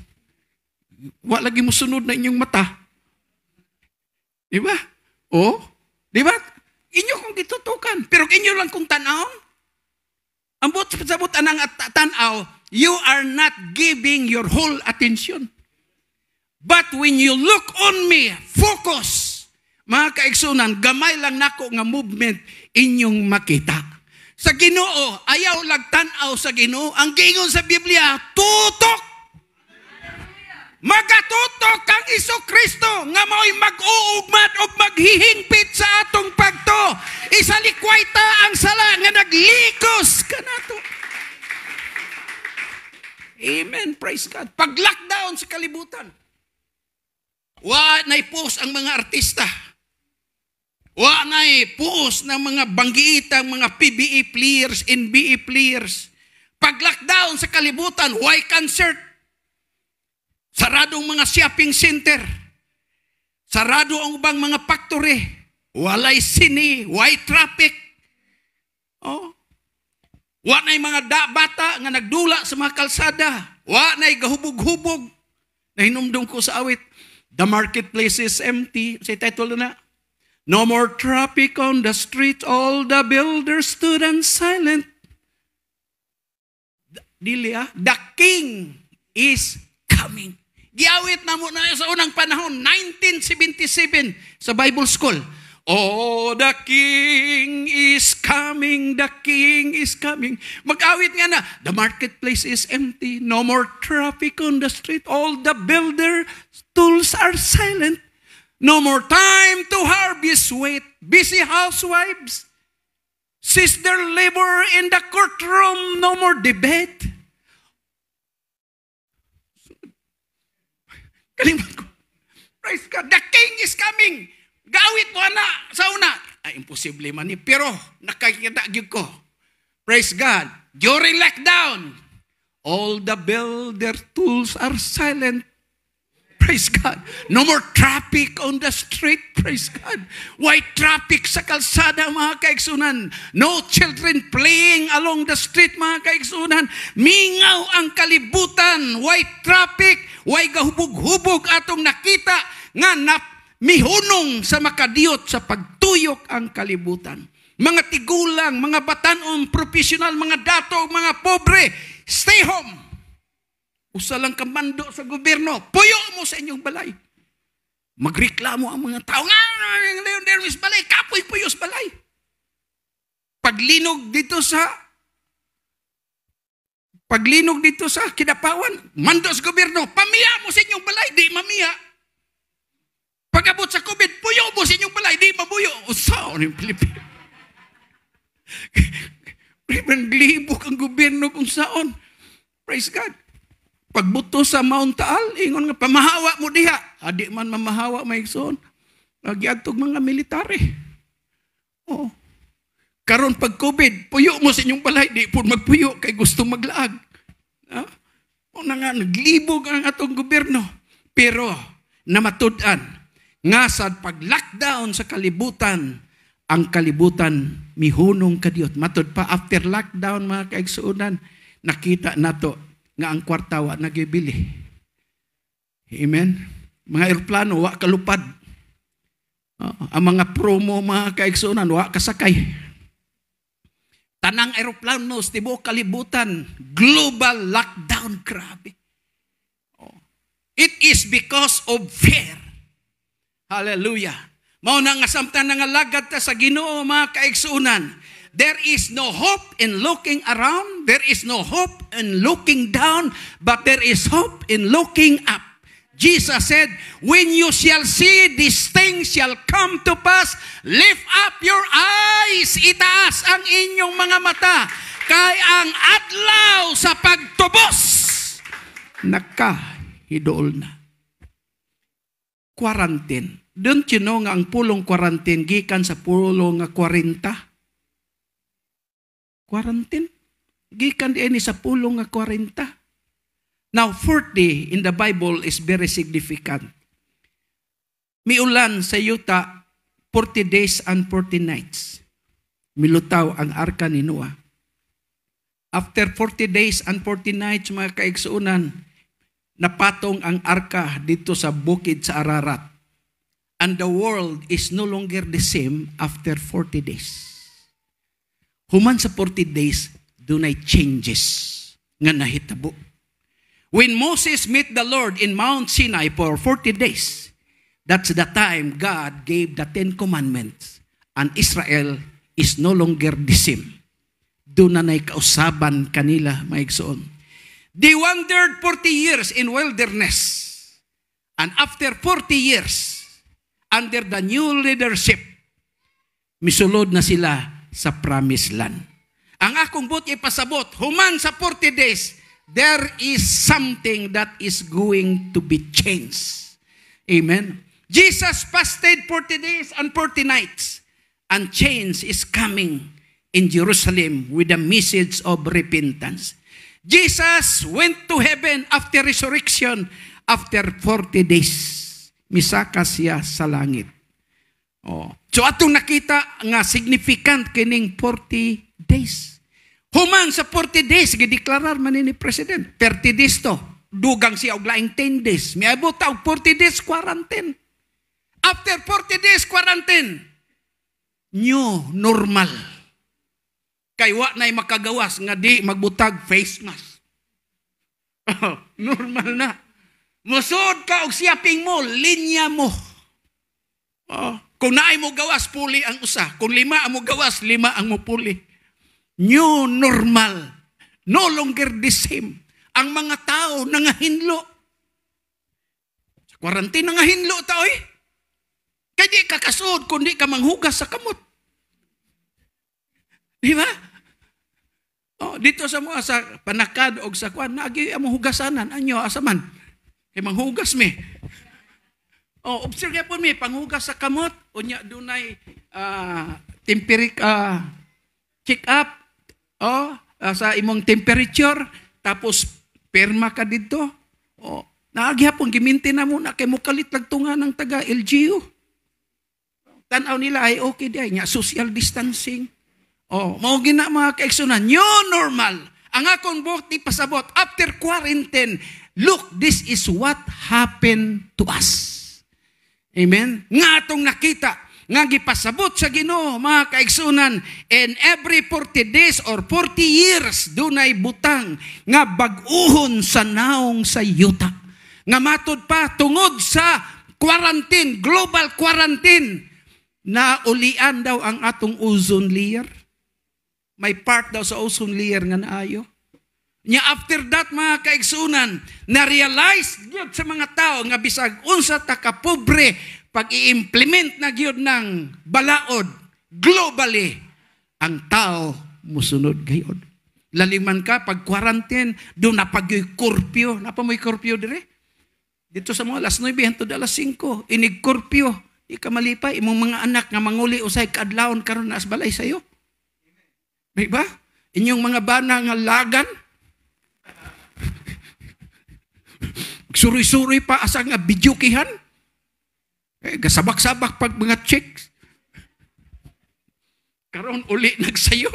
Wa lagi mo sunod na inyong mata. Di ba? Oo. Di ba? Inyo kong gitutukan. Pero inyo lang kong tanaw. Ang sabot anang tanaw, you are not giving your whole attention. But when you look on me, focus, mga kaigsunan, gamay lang nako nga movement inyong makita. Sa Ginoo, ayaw lagtanaw sa Ginoo. Ang giingon sa Biblia, tutok. Magatutok kang Iso-Kristo nga mao'y mag-uugmat o maghihingpit sa atong pagto. Isalikway ta ang sala nga naglikos ka nato. Amen. Praise God. Pag-lockdown sa kalibutan, wa na'y post ang mga artista. Wa na'y post ng mga banggiitang mga PBA players, NBA players. Pag-lockdown sa kalibutan, why concert? Saradong mga shopping center. Sarado ang ubang mga factory. Walay sini, way traffic. Oh. Wa na'y mga bata nga nagdula sa mga kalsada. Wa na'y gahubog-hubog. Nahinumdum ko sa awit, the marketplace is empty. Sa title na, no more traffic on the street, all the builders stood and silent. Dili the king is coming. Giawit na mo na sa unang panahon, 1977, sa Bible School. Oh, the King is coming, the King is coming. Mag-awit nga na, the marketplace is empty, no more traffic on the street, all the builder tools are silent, no more time to harvest wheat, busy housewives, cease their labor in the courtroom, no more debate. Kalimut ko. Praise God. The King is coming. Gawit mo na sa una. Ay, imposible man ni. Pero, nakakita ko. Praise God. During lockdown, all the builder tools are silent. Praise God. No more traffic on the street. Praise God. Why traffic sa kalsada, mga kaigsunan? No children playing along the street, mga kaigsunan. Mingaw ang kalibutan. Why traffic? Why gahubog-hubog atong nakita nga mihunong sa makadiyot sa pagtuyok ang kalibutan. Mga tigulang, mga batanon, professional, mga dato, mga pobre, stay home. Usa lang kamando sa gobyerno, puyo mo sa inyong balay. Magreklamo ang mga tao, there is balay, kapoy puyo sa balay. Paglinog dito sa Kidapawan, mando sa gobyerno, pamiya mo sa inyong balay, di mamiya. Pag-abot sa COVID, puyo mo sa inyong balay, di mabuyo. Usaw ng Pilipino. Naglibok ang gobyerno kung saan. Praise God. Pagbuto sa Mount Taal, ingon nga, pamahawa mo diha. Adi man mamahawa, maigsoon. Nagyagtog mga military. Oo. Karon pag COVID, puyo mo sa inyong balay, di po magpuyo, kay gusto maglaag. O na nga, naglibog ang atong gobyerno. Pero, namatudan, nga sa pag-lockdown sa kalibutan, ang kalibutan mihunong kadiyot. Matud pa, after lockdown, mga kaigsuunan, nakita nato nga ang kwartawa nagibili. Amen? Mga aeroplano, wa kalupad. Ang mga promo, mga kaigsuunan, wa kasakay. Tanang aeroplano, tibo kalibutan, global lockdown, grabe. It is because of fear. Hallelujah. Mao na nga samtang nangalagad ta sa Ginoo, mga kaigsuunan. There is no hope in looking around. There is no hope in looking down. But there is hope in looking up. Jesus said, when you shall see these things shall come to pass, lift up your eyes, itaas ang inyong mga mata, kay ang adlaw sa pagtubos nakahidool na. Quarantine. Don't you know nga ang pulong quarantine gikan sa pulong nga 40? Quarantine? Gikan diyan sa pulong nga 40. Now, 40 in the Bible is very significant. Miulan sa yuta, 40 days and 40 nights. Milutaw ang arka ni Noah. After 40 days and 40 nights, mga kaigsuunan, napatong ang arka dito sa bukid sa Ararat. And the world is no longer the same after 40 days. Human sa 40 days, dunay changes nga nahitabo. When Moses met the Lord in Mount Sinai for 40 days, that's the time God gave the 10 Commandments. And Israel is no longer the same. Doon na kausaban kanila, maigsoon. They wandered 40 years in wilderness. And after 40 years, under the new leadership, misulod na sila sa promised land. Ang akong buti pasabot, human sa 40 days, there is something that is going to be changed. Amen. Jesus fasted 40 days and 40 nights. And change is coming in Jerusalem with a message of repentance. Jesus went to heaven after resurrection after 40 days. Misaka siya sa langit. So atong nakita nga significant kining 40 days. Human sa 40 days, gideklarar man ni President. 30 days to. Dugang siya og laing 10 days. Miabot og 40 days quarantine. After 40 days quarantine, new normal. Kay wa na'y makagawas nga di magbutag face mask. Normal na. Musod ka og siyaping mo, linya mo. Kung naay mo gawas, puli ang usa. Kung 5 ang mo gawas, 5 ang mo puli. New normal. No longer the same. Ang mga tao nangahinlo. Sa quarantine nangahinlo tao eh. Kaya di ka kasud kung di ka manghugas sa kamot. Di ba? Dito sa mga sa panakad o sa kwan, nagi ang hugasanan. Anyo, asaman? Kaya manghugas mi. Observe po mi, panghugas sa kamot. Unya dunay check up. Sa imong temperature, tapos perma ka dito. Naagyapon, giminti na muna kay mukalit lagtungan ng taga LGU. Tanaw nila ay okay di ay, social distancing. Mao gina mga kaigsunan, new normal. Ang akong buti pasabot, after quarantine, look, this is what happened to us. Amen? Nga atong nakita, nga gipasabot sa Ginoo, mga kaigsunan, and every 40 days or 40 years, dunay butang nga bag-uhon sa naong sa yuta. Nga matod pa, tungod sa quarantine, global quarantine, na ulian daw ang atong ozone layer. May part daw sa ozone layer nga naayo. Nya after that, mga kaigsunan, na-realize gyud sa mga tao nga bisag unsa ta ka pobre pag i-implement na gyud ng balaod globally, ang tao musunod gayod. Laliman ka, pag quarantine, doon na pag yung curfew. Napa mo yung curfew dire? Dito sa mga alas 9, hantod alas 5. Inig curfew. Di ka malipay. Imong mga anak nga manguli usay kadlawon karon na asbalay sa'yo. Diba? Inyong mga bana nga lagan. Suri-suri pa asa nga bidyukihan. Gasabak-sabak pag mga chicks. Karon uli nagsayo.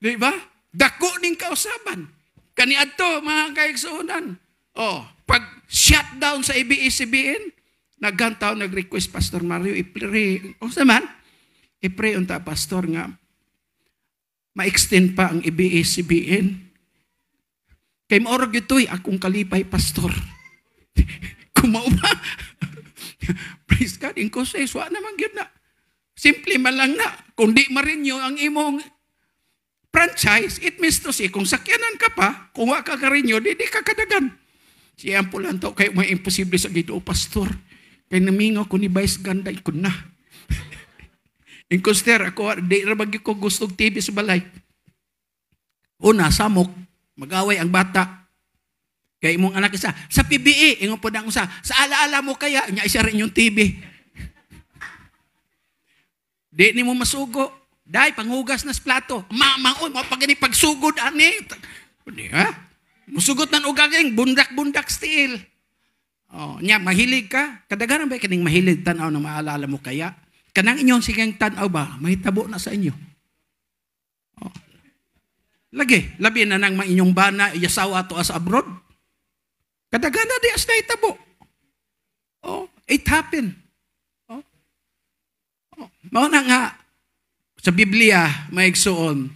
Diba? Dako ning kausaban. Kaniadto mga kaigsuonan. Oh, pag shutdown sa ABS-CBN, naghantaw nag-request Pastor Mario i-pray. O saman, i-pray unta pastor nga ma-extend pa ang ABS-CBN. Kay maorag ito'y akong kalipay pastor. Kumauma. Praise God, inkoses, wa naman yun na. Simple man lang na. Kung di ma-renew ang imong franchise, it means to say, kung sakyanan ka pa, kung wa ka ka-renew, di ka kadagan. Siya ang pulan to, kaya may imposible sa Ginoo, pastor. Kaya namingaw ko ni Vice Ganda, ikon na. Inkoster, ako, di rabag ko gustong TV sa balay. Una, samok, mag-away ang bata. Kaya imong anak isa, sa PBE, ingon po na sa alaala mo kaya, niya isa rin yung TV. Di ni mo masugo. Dahil panghugas na sa plato. Mamangon, mapagani pagsugod, ani. Di ha? Musugot ng ugaging, bundak-bundak still. Oh, niya, mahilig ka. Kadagaran ba kaning mahilig tanaw na maalala mo kaya? Kanang inyong sigang tanaw ba, mahitabo na sa inyo. Oh. Lagi, labi na nang inyong bana, yasawa to as abroad. Kadagaran na di as na hitabo. Oh, it happened. Oh. Oh. Mauna nga, sa Biblia, maigsuon,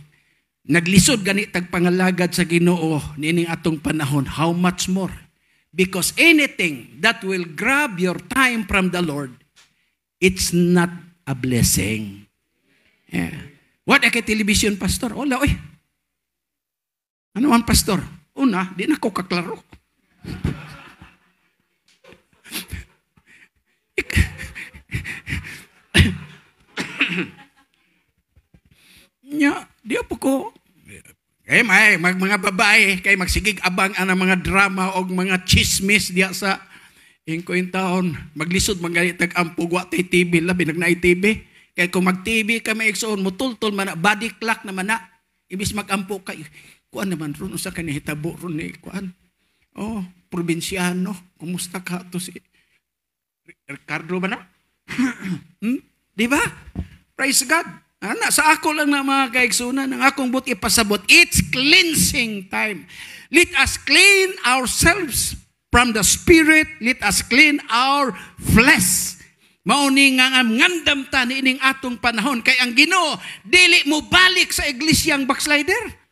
naglisod gani tagpangalagad sa Ginoo nining atong panahon. How much more? Because anything that will grab your time from the Lord, it's not a blessing. Yeah. What kay television, pastor? Wala, oy. Ano man, pastor? Una, di na ko kaklaro. Nya, di po ko. Kaya may mga babae, kaya magsigig abang ang mga drama o mga chismis diya sa ingkoin taon. Maglisod, magalitag ang pugwa tay TV, labi nagnay TV. Kaya kung mag-TV ka may iksoon, mutultol man na, body clock naman na. Ibis mag-ampo kayo. Kuan naman ron, sa kanihitabo ron ni kuan. Oh, probinsyano. Kumusta ka to si Ricardo ba na? Di ba? Praise God. Sa ako lang na mga kaigsunan, ang akong buti pasabot, it's cleansing time. Let us clean ourselves from the spirit. Let us clean our flesh. Mauni nga ngandam ta niining atong panahon. Kay ang Ginoo, dili mo balik sa iglesyang backslider.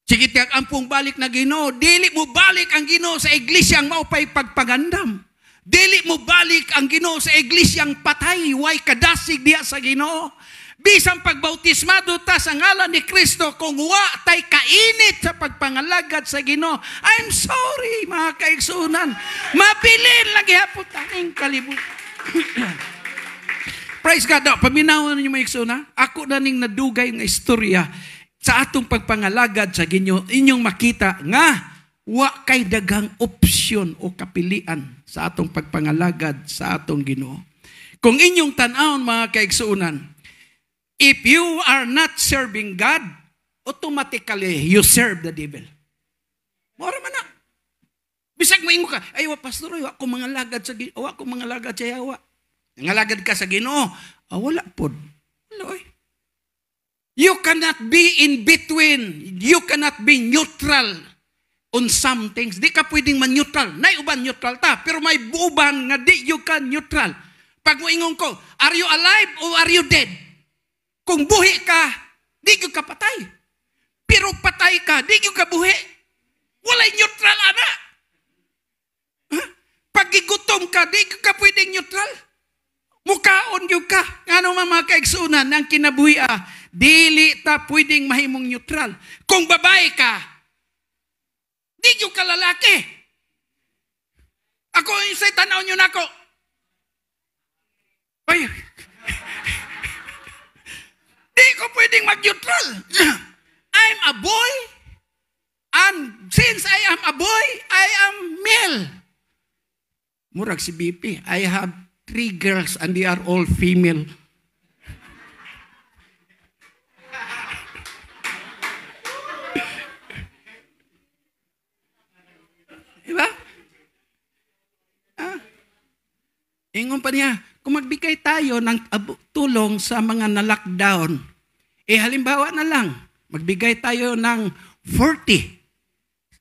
Sige tiyag ampong balik na Ginoo, dili mo balik ang Ginoo sa iglesyang maupay pagpagandam. Dili mo balik ang Ginoo sa iglesyang patay, way kadasig diya sa Ginoo. Bisang pagbautismado ta sa ngalan ni Kristo, kung wa tay kainit sa pagpangalagad sa Ginoo, I'm sorry mga kaigsunan. Mapilin lagi hapot aning kalibutan. Praise God. Paminawan ninyo mga igsuna. Ako na ning nadugay nga istorya sa atong pagpangalagad sa Ginoo. Inyong makita nga wa kay dagang opsyon o kapilian sa atong pagpangalagad sa atong Ginoo. Kung inyong tan-awon mga kaigsunan, if you are not serving God, automatically you serve the devil. Mora man na. Bisag moingo ka, ay wa pastor, ay wa ko mga lagad sa Ginoo, wa ko mga lagad sa yawa. Nangalagad ka sa Ginoo, wala pod. Wala oy. You cannot be in between. You cannot be neutral on some things. Di ka pwedeng man-neutral. Nay uban neutral ta, pero may buuban nga di you can neutral. Pag moingon ko, are you alive or are you dead? Kung buhi ka, di ka patay. Pero patay ka, di ka buhi. Walay neutral, ana. Huh? Pag gigutom ka, di ka pwedeng neutral. Mukaon yung ka. Ano mga kaigsunan ng kinabuhi dili ta pwedeng mahimong neutral. Kung babae ka, di yung ka lalaki. Ako yung say tanaw nyo na ako. Ay, di ko pwedeng mag-neutral. I'm a boy, and since I am a boy, I am male. Murag si BP, I have 3 girls and they are all female. Diba? Ingon pa niya, kung magbigay tayo ng tulong sa mga na-lockdown, halimbawa na lang, magbigay tayo ng 40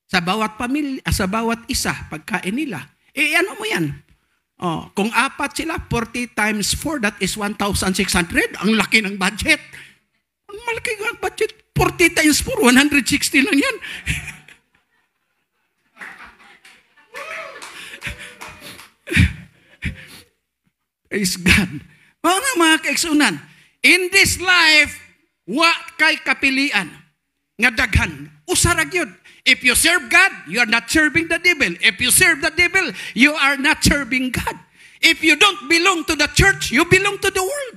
sa bawat pamilya, sa bawat isa, pagkain nila. Ano mo yan? Kung 4 sila, 40 times 4, that is 1,600. Ang laki ng budget. Ang malaki ng budget. 40 times 4, 160 lang yan. Praise God. Mga kaigsunan, in this life, wa kay kapilian nga daghan. Usarag yun. If you serve God, you are not serving the devil. If you serve the devil, you are not serving God. If you don't belong to the church, you belong to the world.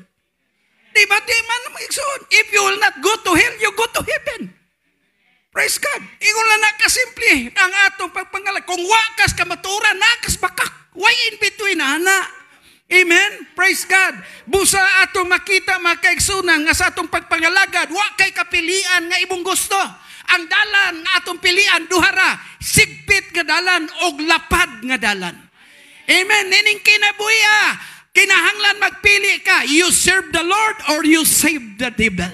Diba? Di man maigsuon. If you will not go to hell, you go to heaven. Praise God. Ingon lang na kasimple ang atong pagpangalan. Kung wakas ka matura, nakas bakak. Why in between, ana? Amen? Praise God. Busa atong makita mga kaigsunan nga sa atong pagpangalagad, wa kay kapilian nga imong gusto. Ang dalan nga atong pilian, duhara, sigpit nga dalan o lapad nga dalan. Amen? Nining kinabuya, kinahanglan magpili ka. You serve the Lord or you save the devil.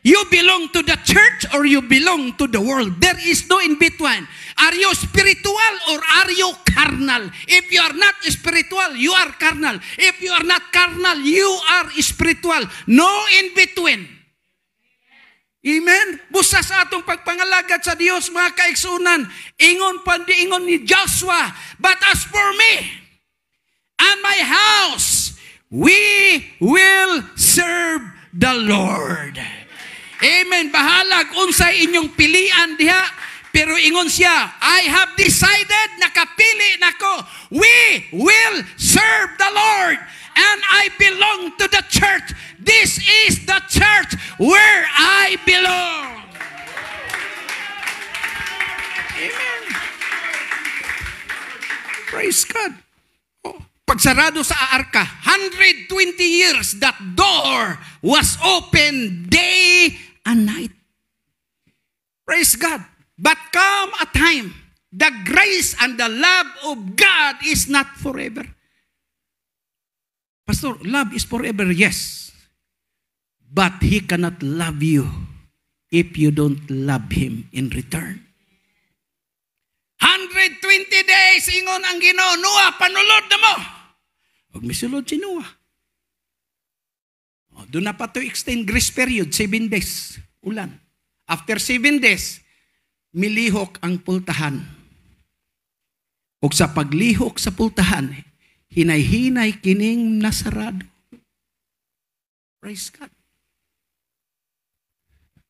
You belong to the church or you belong to the world. There is no in between. Are you spiritual or are you carnal? If you are not spiritual, you are carnal. If you are not carnal, you are spiritual. No in between. Amen? Busa sa atong pagpangalagad sa Dios, mga kaigsunan, ingon ni Joshua, but as for me and my house, we will serve the Lord. Amen. Bahalag unsay inyong pilian diha, pero ingon siya, I have decided, nakapili nako, we will serve the Lord and I belong to the church. This is the church where I belong. Amen. Praise God. Pagsarado sa arka, 120 years, that door was open day and night. Praise God. But come a time, the grace and the love of God is not forever. Pastor, love is forever, yes. But He cannot love you if you don't love Him in return. 120 days, ingon ang Ginoo, Noah, panulod na mo. Huwag misulod si Noah. Doon na pa to extend grace period, 7 days, ulan. After 7 days, milihok ang pultahan. O sa paglihok sa pultahan, hinay-hinay kining nasarado. Praise God.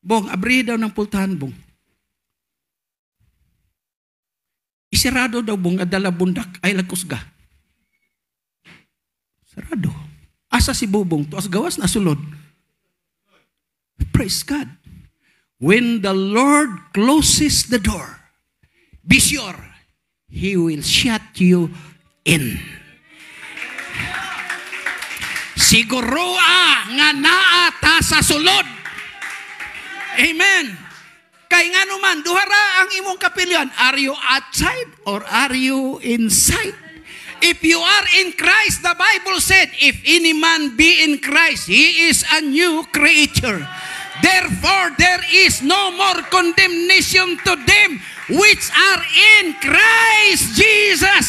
Bong, abri daw ng pultahan, Bong. Isirado daw, Bong, adala bundak, ay lagkusga. Sarado. Asa si Bubong, tuas gawas na sulod. Praise God. When the Lord closes the door, be sure He will shut you in. Siguro nga naa ta sa sulod. Amen. Kay nga naman, duhara ang imong kapilian. Are you outside or are you inside? If you are in Christ, the Bible said, if any man be in Christ, he is a new creature. Therefore, there is no more condemnation to them which are in Christ Jesus.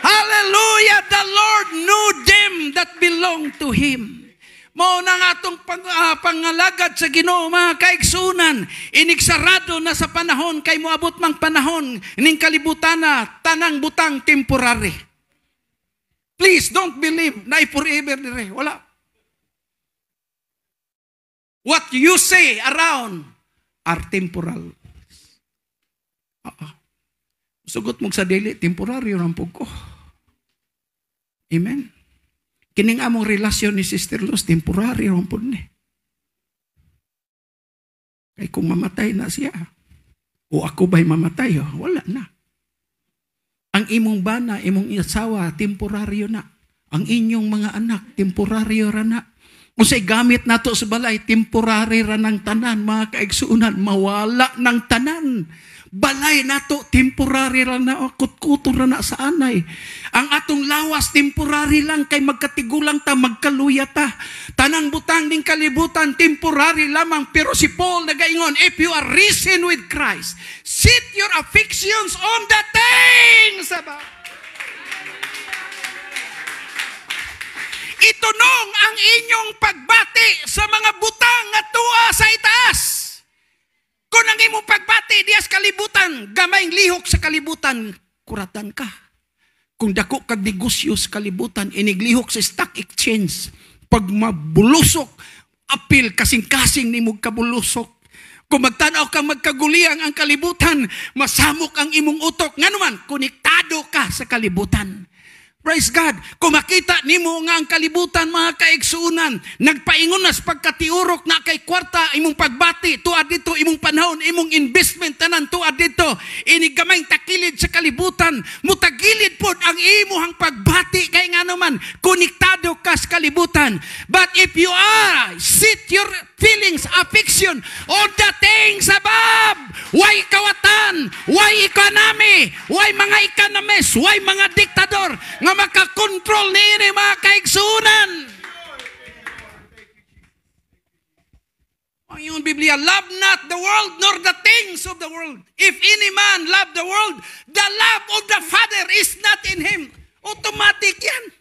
Hallelujah! The Lord knew them that belong to Him. Mao na nga itong pangalagad sa Ginoo, mga kaigsunan, inigsarado na sa panahon, kay moabot mang panahon, ning kalibutan na, tanang butang temporary. Please don't believe na forever dire. Wala. What you say around are temporal. Sugot mong sa dili, temporary ang pugko. Amen. Kining among relasyon ni Sister Luz, temporary ang pud ni. Kay kung mamatay na siya, o ako ba'y mamatay, wala na. Ang imong bana, imong asawa, temporaryo na. Ang inyong mga anak, temporaryo ra na. Kung sa'y gamit nato sa balay, temporary ra ng tanan, mga kaigsuunan, mawala ng tanan. Balay nato, temporary ra na, kutkuto ra na sa anay. Ang atong lawas, temporary lang, kay magkatigulang ta, magkaluya ta. Tanang butang ning kalibutan, temporary lamang. Pero si Paul nagaingon, if you are risen with Christ, set your affections on the things above. Itunong ang inyong pagbati sa mga butang nga tuwa sa itaas. Kung ang imong pagbati diya sa kalibutan, gamayng lihok sa kalibutan, kuratan ka. Kung dako kag negosyo sa kalibutan, iniglihok sa stock exchange, pag mabulusok, apil kasing-kasing ni mong kabulusok. Kung magtanaw kang magkaguliang ang kalibutan, masamok ang imong utok. Nga naman, konektado ka sa kalibutan. Praise God. Kung makita nimo nga ang kalibutan, mga kaigsuunan, nagpaingon na sa pagkatiurok na kay kwarta, imong pagbati, tuad dito, imong panahon, imong investment, tanan tuad dito, inigamay takilid sa kalibutan, mutagilid po ang imuhang pagbati, kay nga naman, konektado ka sa kalibutan. But if you are, set your feelings, affection, on the things above, why kawatan, why economy, why mga economists, why mga diktador, nga makakontrol ni mga kaigsunan. Ang iyong Biblia, love not the world nor the things of the world. If any man love the world, the love of the Father is not in him. Automatic yan.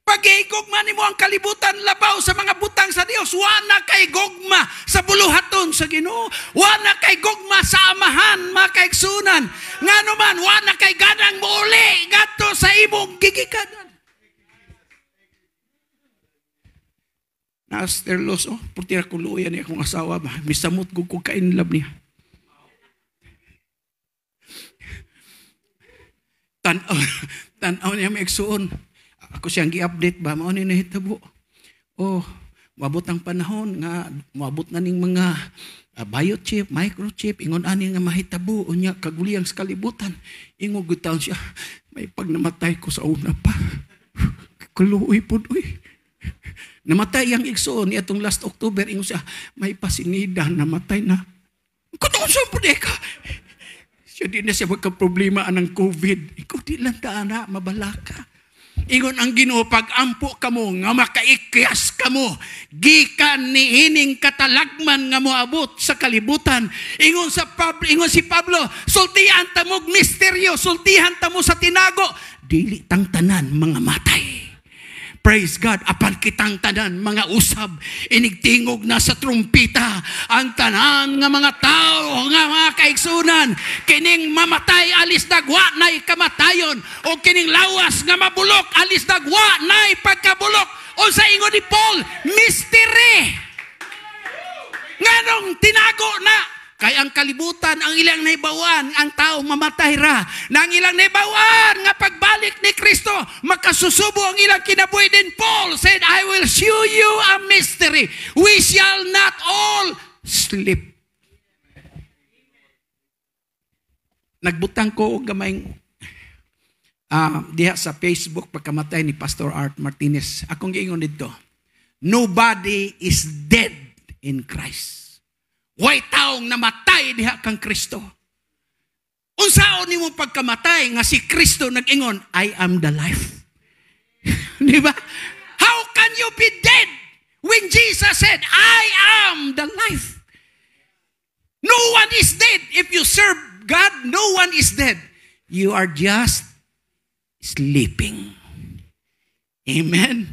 Pag-igugma nimo ang kalibutan, labaw sa mga butang sa Dios, wala kay gugma sa buluhaton sa Ginoo, wala kay gugma sa amahan, mga kaigsunan. Nga naman, wala kay ganang muli gato sa imong gigikanan. Nasterlos, putira ko luya niya akong asawa ba, misamot ko kainlab niya. Tanaw niya may eksuon. Ako siyang gi-update ba, mauni na hitabo. Mabot ang panahon nga, mabot na ning mga biochip, microchip, ingon ani nga mahitabo, unya kaguliyang sa kalibutan. Ingog gutaon siya, may pag namatay ko sa una pa. Kaluoy po, uy. Namatay ang igsoon, itong last October, ingon siya, may pasinida, namatay na. Kung saan po ka? Siya di na siya magka-problema ng COVID. Ikaw di lang na, mabala ka. Ingon ang Ginoo, pag-ampo kamo, nga makaikyas kamo, gikan ni ining katalagman nga moabot sa kalibutan. Ingon si Pablo, sultihan tamog misteryo, sultihan tamo sa tinago, dili tang tanan mga matay. Praise God, apan kitang tanan mga usab, inigtingog na sa trumpita ang tanan nga mga tao, nga mga kaigsunan, kining mamatay alis dagwa na'y kamatayon, o kining lawas nga mabulok alis dagwa na'y pagkabulok. O sa ingon ni Paul, mystery. Nganong tinago na? Kay ang kalibutan, ang ilang naibawan, ang tao mamatay ra. Nang ilang naibawan, nga pagbalik ni Kristo, makasusubo ang ilang kinabuhi din. Paul said, I will show you a mystery. We shall not all sleep. Nagbutang ko gamayng diha sa Facebook pagkamatay ni Pastor Art Martinez. Akong giingon dito, nobody is dead in Christ. Way taong namatay diha kang Kristo. Unsaon nimo pagkamatay nga si Kristo nag-ingon, I am the life. Di ba? How can you be dead when Jesus said, I am the life? No one is dead. If you serve God, no one is dead. You are just sleeping. Amen?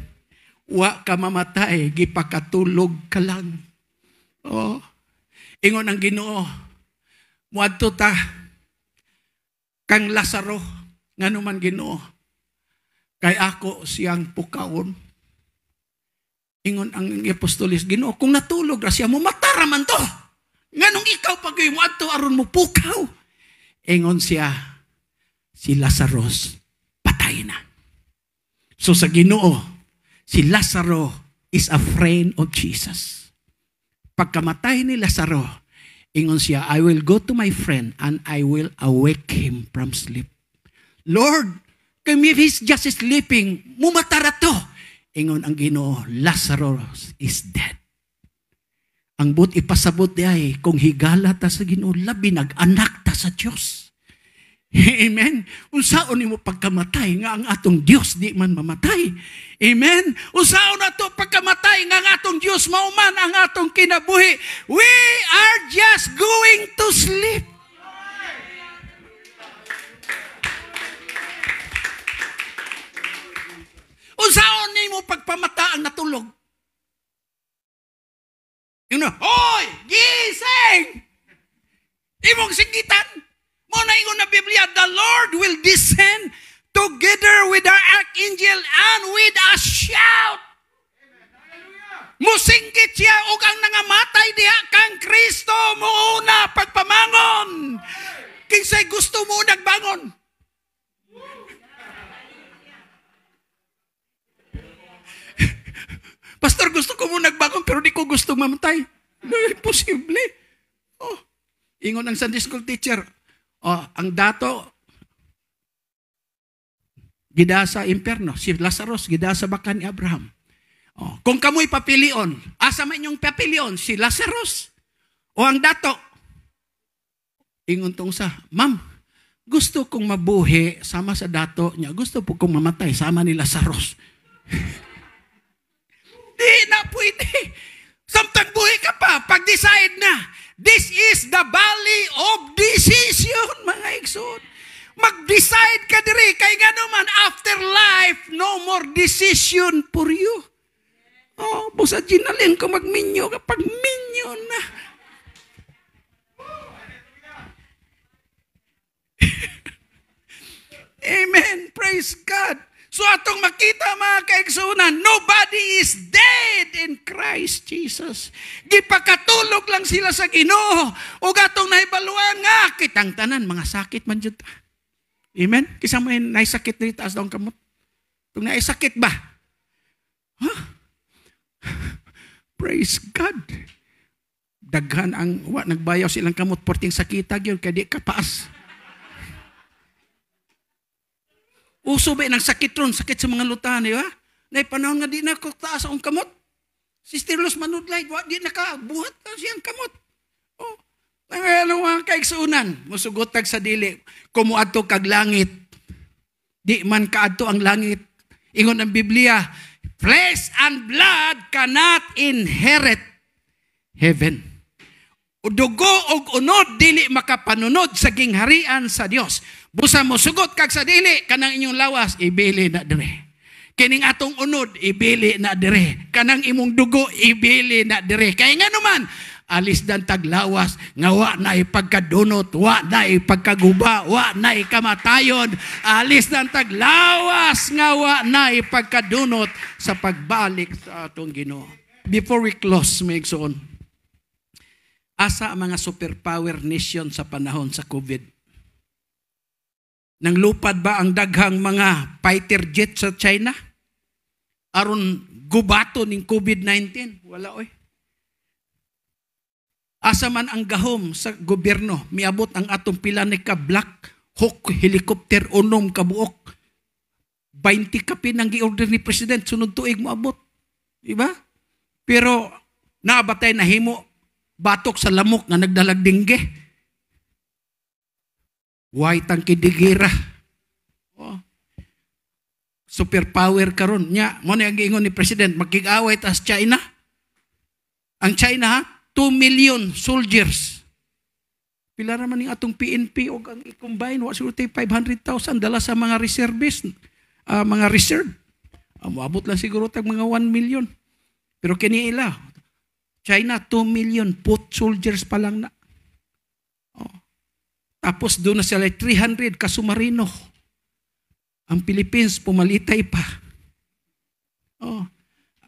Wa ka mamatay, gipakatulog ka lang. Ingon ang Ginoo, muadto ta kang Lazaro, ngano man Ginoo, kay ako siyang pukaon. Ingon ang apostolis, Ginoo, kung natulog ra siya, mumatara man to. Nganong ikaw pagay muadto aron mo pukaw? Ingon siya, si Lazaro patay na. So sa Ginoo, si Lazaro is a friend of Jesus. Pagkamatay ni Lazaro, Ingon siya, I will go to my friend and I will awake him from sleep. Lord, if he's just sleeping, mumatara to. Ingon ang Ginoo, Lazarus is dead. Ang ipasabot diay, kung higala ta sa Ginoo, labi nag-anak ta sa Diyos. Amen. Unsaon nimo pagkamatay nga ang atong Dios di man mamatay. Amen. Unsaon nato pagkamatay nga ang atong Dios mao man ang atong kinabuhi. We are just going to sleep. Unsaon nimo pagpamata ang natulog? Hoy, gising! Imong sigitan. Muna ingon na Biblia, the Lord will descend together with our archangel and with a shout. Musinggit siya ug ang nangamatay diha kang Kristo muuna pagpamangon. Kinsay gusto mo nagbangon? Pastor, gusto ko mo nagbangon pero di ko gusto mamatay. Imposible. Oh, ingon ang Sunday school teacher, ang dato, gida sa imperno. Si Lazarus, gida sa bakan ni Abraham. Kung kamoy papilion, asa man yung papilion? Si Lazarus o ang dato? Ingon tong sa, Ma'am, gusto kong mabuhi sama sa dato niya. Gusto po kong mamatay sama ni Lazarus. Di na pwede. Samtang buhi ka pa, pag-decide na. This is the valley of decision, mga igsoon. Mag-decide ka diri. Kaya nga naman, after life, no more decision for you. Busa ginalin ko magminyo kapag minyo na. Amen. Praise God. So atong makita mga kaigsunan, nobody is dead in Christ Jesus. Gipakatulog lang sila sa Ginoo. O gatong naibaluan nga, kitang tanan, mga sakit man dyan. Amen? Kisa mo yung naisakit dito as daong kamot. Itong naisakit ba? Huh? Praise God. Daghan ang, nagbayaw silang kamot, porting sakita, yun, kaya di kapaas. Uso ba ng sakit ron, sakit sa mga lutaan, di ba? Naipanahon nga di na ko taas ang kamot. Si Stirlos Manudlay, di na ka, buhat ka siyang kamot. Ano mga kaigsunan, musugotag sa dili, kumuadto kag langit. Di man kaadto ang langit. Ingon ang Biblia, flesh and blood cannot inherit heaven. Dugo og unod dili makapanunod sa gingharian sa Dios. Busa mo sugot kag sa dili kanang inyong lawas ibili na dire. Kining atong unod ibili na dire. Kanang imong dugo ibili na dire. Kaya nga naman alis dan taglawas nga wa na ipagkadunot, wa na ipagkaguba, wa na ikamatayon. Alis dan taglawas nga wa na ipagkadunot sa pagbalik sa atong Ginoo. Before we close, may igsoon. Asa ang mga superpower nation sa panahon sa COVID? Nang lupad ba ang daghang mga fighter jet sa China? Aron gubato ning COVID-19? Wala oy. Asa man ang gahom sa gobyerno? Miabot ang atong pila ni ka Black Hawk helicopter unom kabuok. 20 ka pinang gi-order ni President, sunod tuig mo abot. Diba? Pero naabatay na himo batok sa lamok na nagdalag dingge. White ang kidigira. Superpower karon nya. Mo na ang giingon ni President, magkig-away tas China. Ang China, 2 million soldiers. Pila raman ning atong PNP og ang i-combine wa siguro 500,000 dala sa mga reservists, mga reserve. Moabot lang siguro tag mga 1 million. Pero kini ila China, 2 million foot soldiers pa lang na. Tapos doon na sila 300 kasumarino. Ang Philippines, pumalitay pa.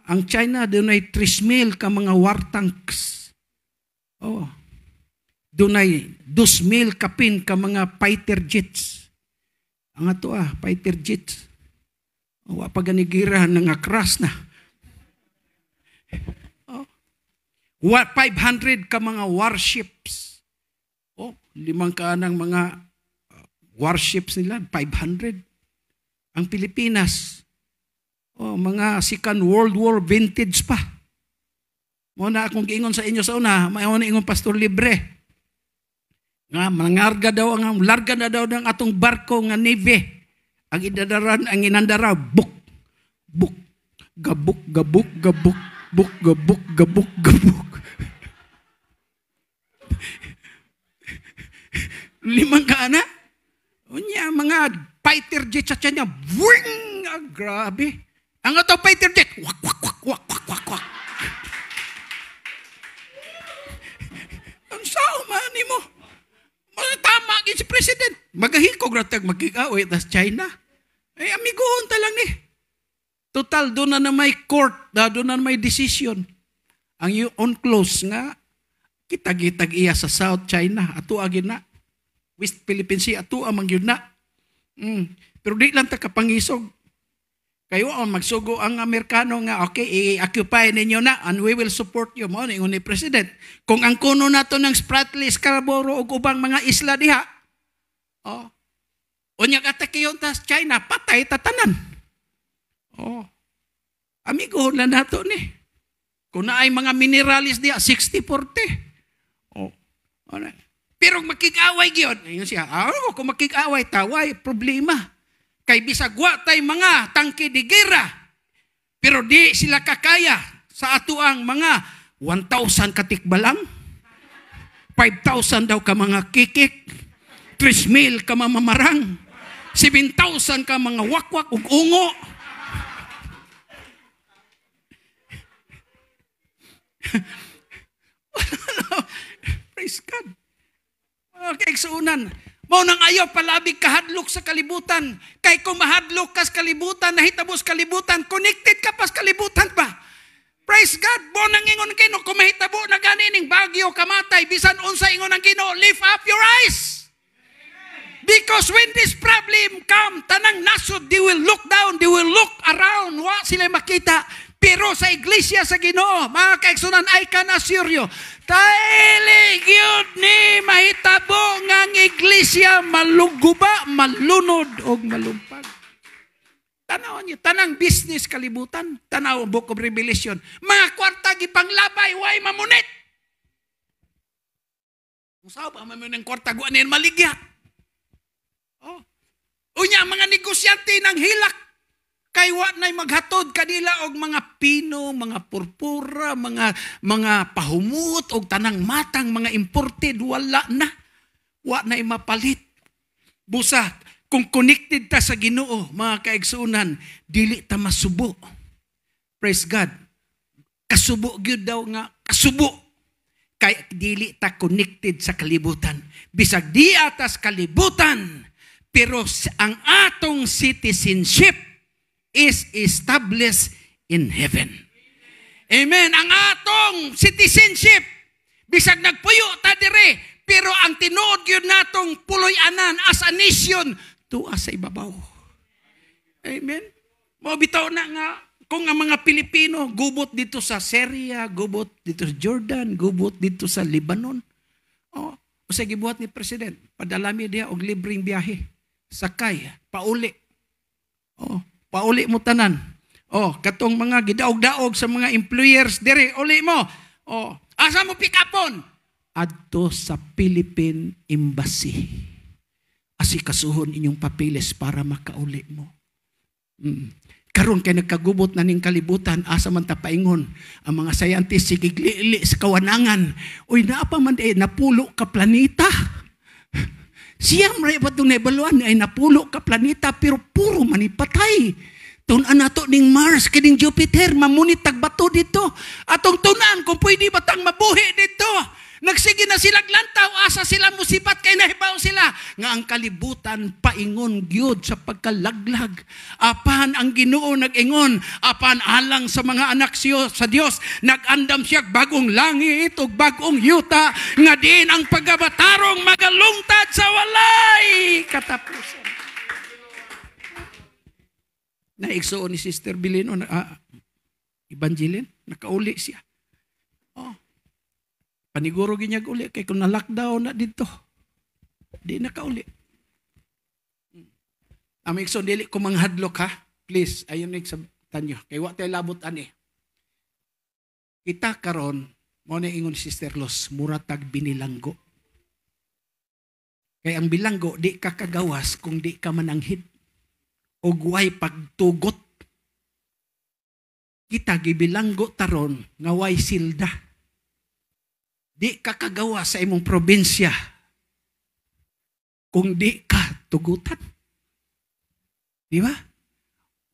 Ang China, doon ay 3,000 ka mga war tanks. Doon ay 2,000 kapin ka mga fighter jets. Ang ato fighter jets. Paganigira nga crash na. 500 ka mga warships. limang kaanang mga warships nila, 500. Ang Pilipinas, mga second World War vintage pa. Muna akong giingon sa inyo sa una, mayon na ingon Pastor Libre. Nga mangarga daw larga na daw ng atong barko nga navy. Ang idadaran, ang inandara, buk gabuk buk gabuk. Limang kaana? Unya mga fighter jet sa niya, wing! Grabe. Ang ato fighter jet, wak. Ang sao man mo? Tama si President. Magahikog ratag magkikaway tas China. Ay amigoon talang ni. Total, doon na may court, doon na may decision. Ang yung on-close nga, kitag-itag iya sa South China, ato agin na. West Philippine Sea, ato amang yun na. Pero di lang ta kapangisog. Kayo ang magsugo ang Amerikano nga, okay, i-occupy ninyo na and we will support you. Mo, ingon ni President. Kung ang kuno nato ng Spratly, Scarborough o ubang mga isla diha, unyag atake yun tas China, patay tatanan. Amigo na nato ni. Kung na ay mga mineralis diha, 60-40. Pero makikaway yun. Ayun siya, kung makikaway, taway, problema. Kay bisag wa tay mga tangke de gera. Pero di sila kakaya sa atuang mga 1,000 katikbalang, 5,000 daw ka mga kikik, 3,000 ka mamamarang, 7,000 ka mga wakwak ug ungo. Praise God. Okay, suunan. Mao nang ayaw palabig kahadlok sa kalibutan. Kay kung mahadlok ka sa kalibutan, nahitabos kalibutan, connected ka pa sa kalibutan ba? Praise God. Mo nang ingon kino, kung mahitabo na ganining bagyo, kamatay, bisan unsa ingon ang kino, lift up your eyes. Because when this problem come, tanang nasod, they will look down, they will look around, wa sila makita. Pero sa iglesia sa Ginoo, mga kaigsunan, I can assure you, tailig yun ni mahitabo ngang iglesia maluguba, malunod o malumpag. Tanaw niyo, tanang business kalibutan, tanaw Book of Revelation, mga kwarta gipanglabay, way mamunit. Kung saan pa mamunit ng kwarta, guanin maligya. Unya, mga negosyante ng hilak, kay wa na'y maghatod kanila og mga pino, mga purpura, mga pahumut og tanang matang, mga imported, wala na. Wa na'y mapalit. Busa, kung connected ta sa Ginoo, mga kaigsunan, dili ta masubo. Praise God. Kasubo gyud daw nga, kasubo. Kay dili ta connected sa kalibutan. Bisag di atas kalibutan, pero ang atong citizenship is established in heaven. Amen. Ang atong citizenship, bisag nagpuyo ta dire, pero ang tinuod yun natong puloy-anan as a nation, tuwa sa ibabaw. Amen. Mo bitaw na nga, kung ang mga Pilipino, gubot dito sa Syria, gubot dito sa Jordan, gubot dito sa Lebanon. O sa gibuhat ni President, padalami diya og libreng biyahe. Sakay, pauli. Pauli mo tanan. Katong mga gidaog-daog sa mga employers dire, uli mo. Asa mo pikapon? Adto sa Philippine Embassy. Asikasuhon inyong papilis para makauli mo. Karon kay nagkagubot na ning kalibutan, asa man ta paingon ang mga scientists sigigli sa kawanangan. Uy, naapa man napulo ka planeta. Siyam ray ba itong naibaluan ay napulo ka planeta pero puro manipatay. Tunan nato ning Mars, kining Jupiter, mamunit tagbato dito. Atong tunan kung pwede ba tang mabuhi dito. Nagsige na silang lantaw, asa sila musipat kay nahibaw sila. Nga ang kalibutan paingon gyud sa pagkalaglag. Apan ang Ginoo nag-ingon, apan alang sa mga anak siyo sa Dios, nag-andam siya bagong langit ug bagong yuta, nga din ang pagabatarong magalungtad sa walay katapusan. Naigsuon ni Sister Bilino, Evangeline, nakauli siya. Paniguro ginyag uli kay kung na-lockdown na dito. Di na kauli. Amikson, dili ko manghadlok ha. Please, ayun sa tanyo. Kaya wa tayo labot ani. Kita karon, mo na ingon Sister Los, muratag binilanggo. Kaya ang bilanggo, di ka kagawas kung di ka mananghid. O guway pagtugot. Kita gibilanggo taron, ngaway silda. Di ka kagawas sa imong probinsya kung di ka tugutan. Di ba?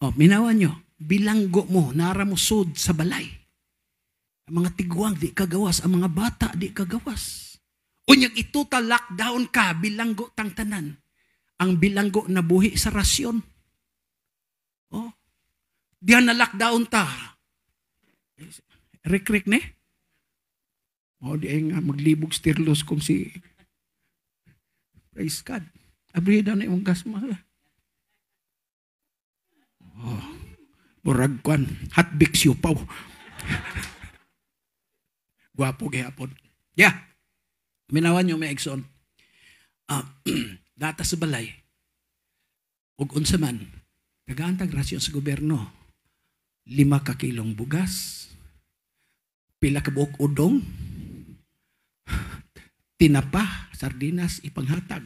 O, minawan nyo, bilanggo mo, nara mo sud sa balay. Ang mga tigwang, di kagawas. Ang mga bata, di kagawas. Unyag ituta lockdown ka, bilanggo tang tanan. Ang bilanggo na buhi sa rasyon. Oh, diyan na lockdown ta. Rek-rek ne? Oh, di ay nga maglibog stirlos kung si praise God. Abrida na yung gas mo. Oh, burag kwan. Hotbix yupaw. Gwapo gihapon. Yeah. Minawan nyo may Exxon. Data sa balay. Ug unsa man, nagaantag rasyon sa gobyerno. 5 ka kilong bugas. Pila ka buok udong. Tinapa, sardinas, ipanghatag.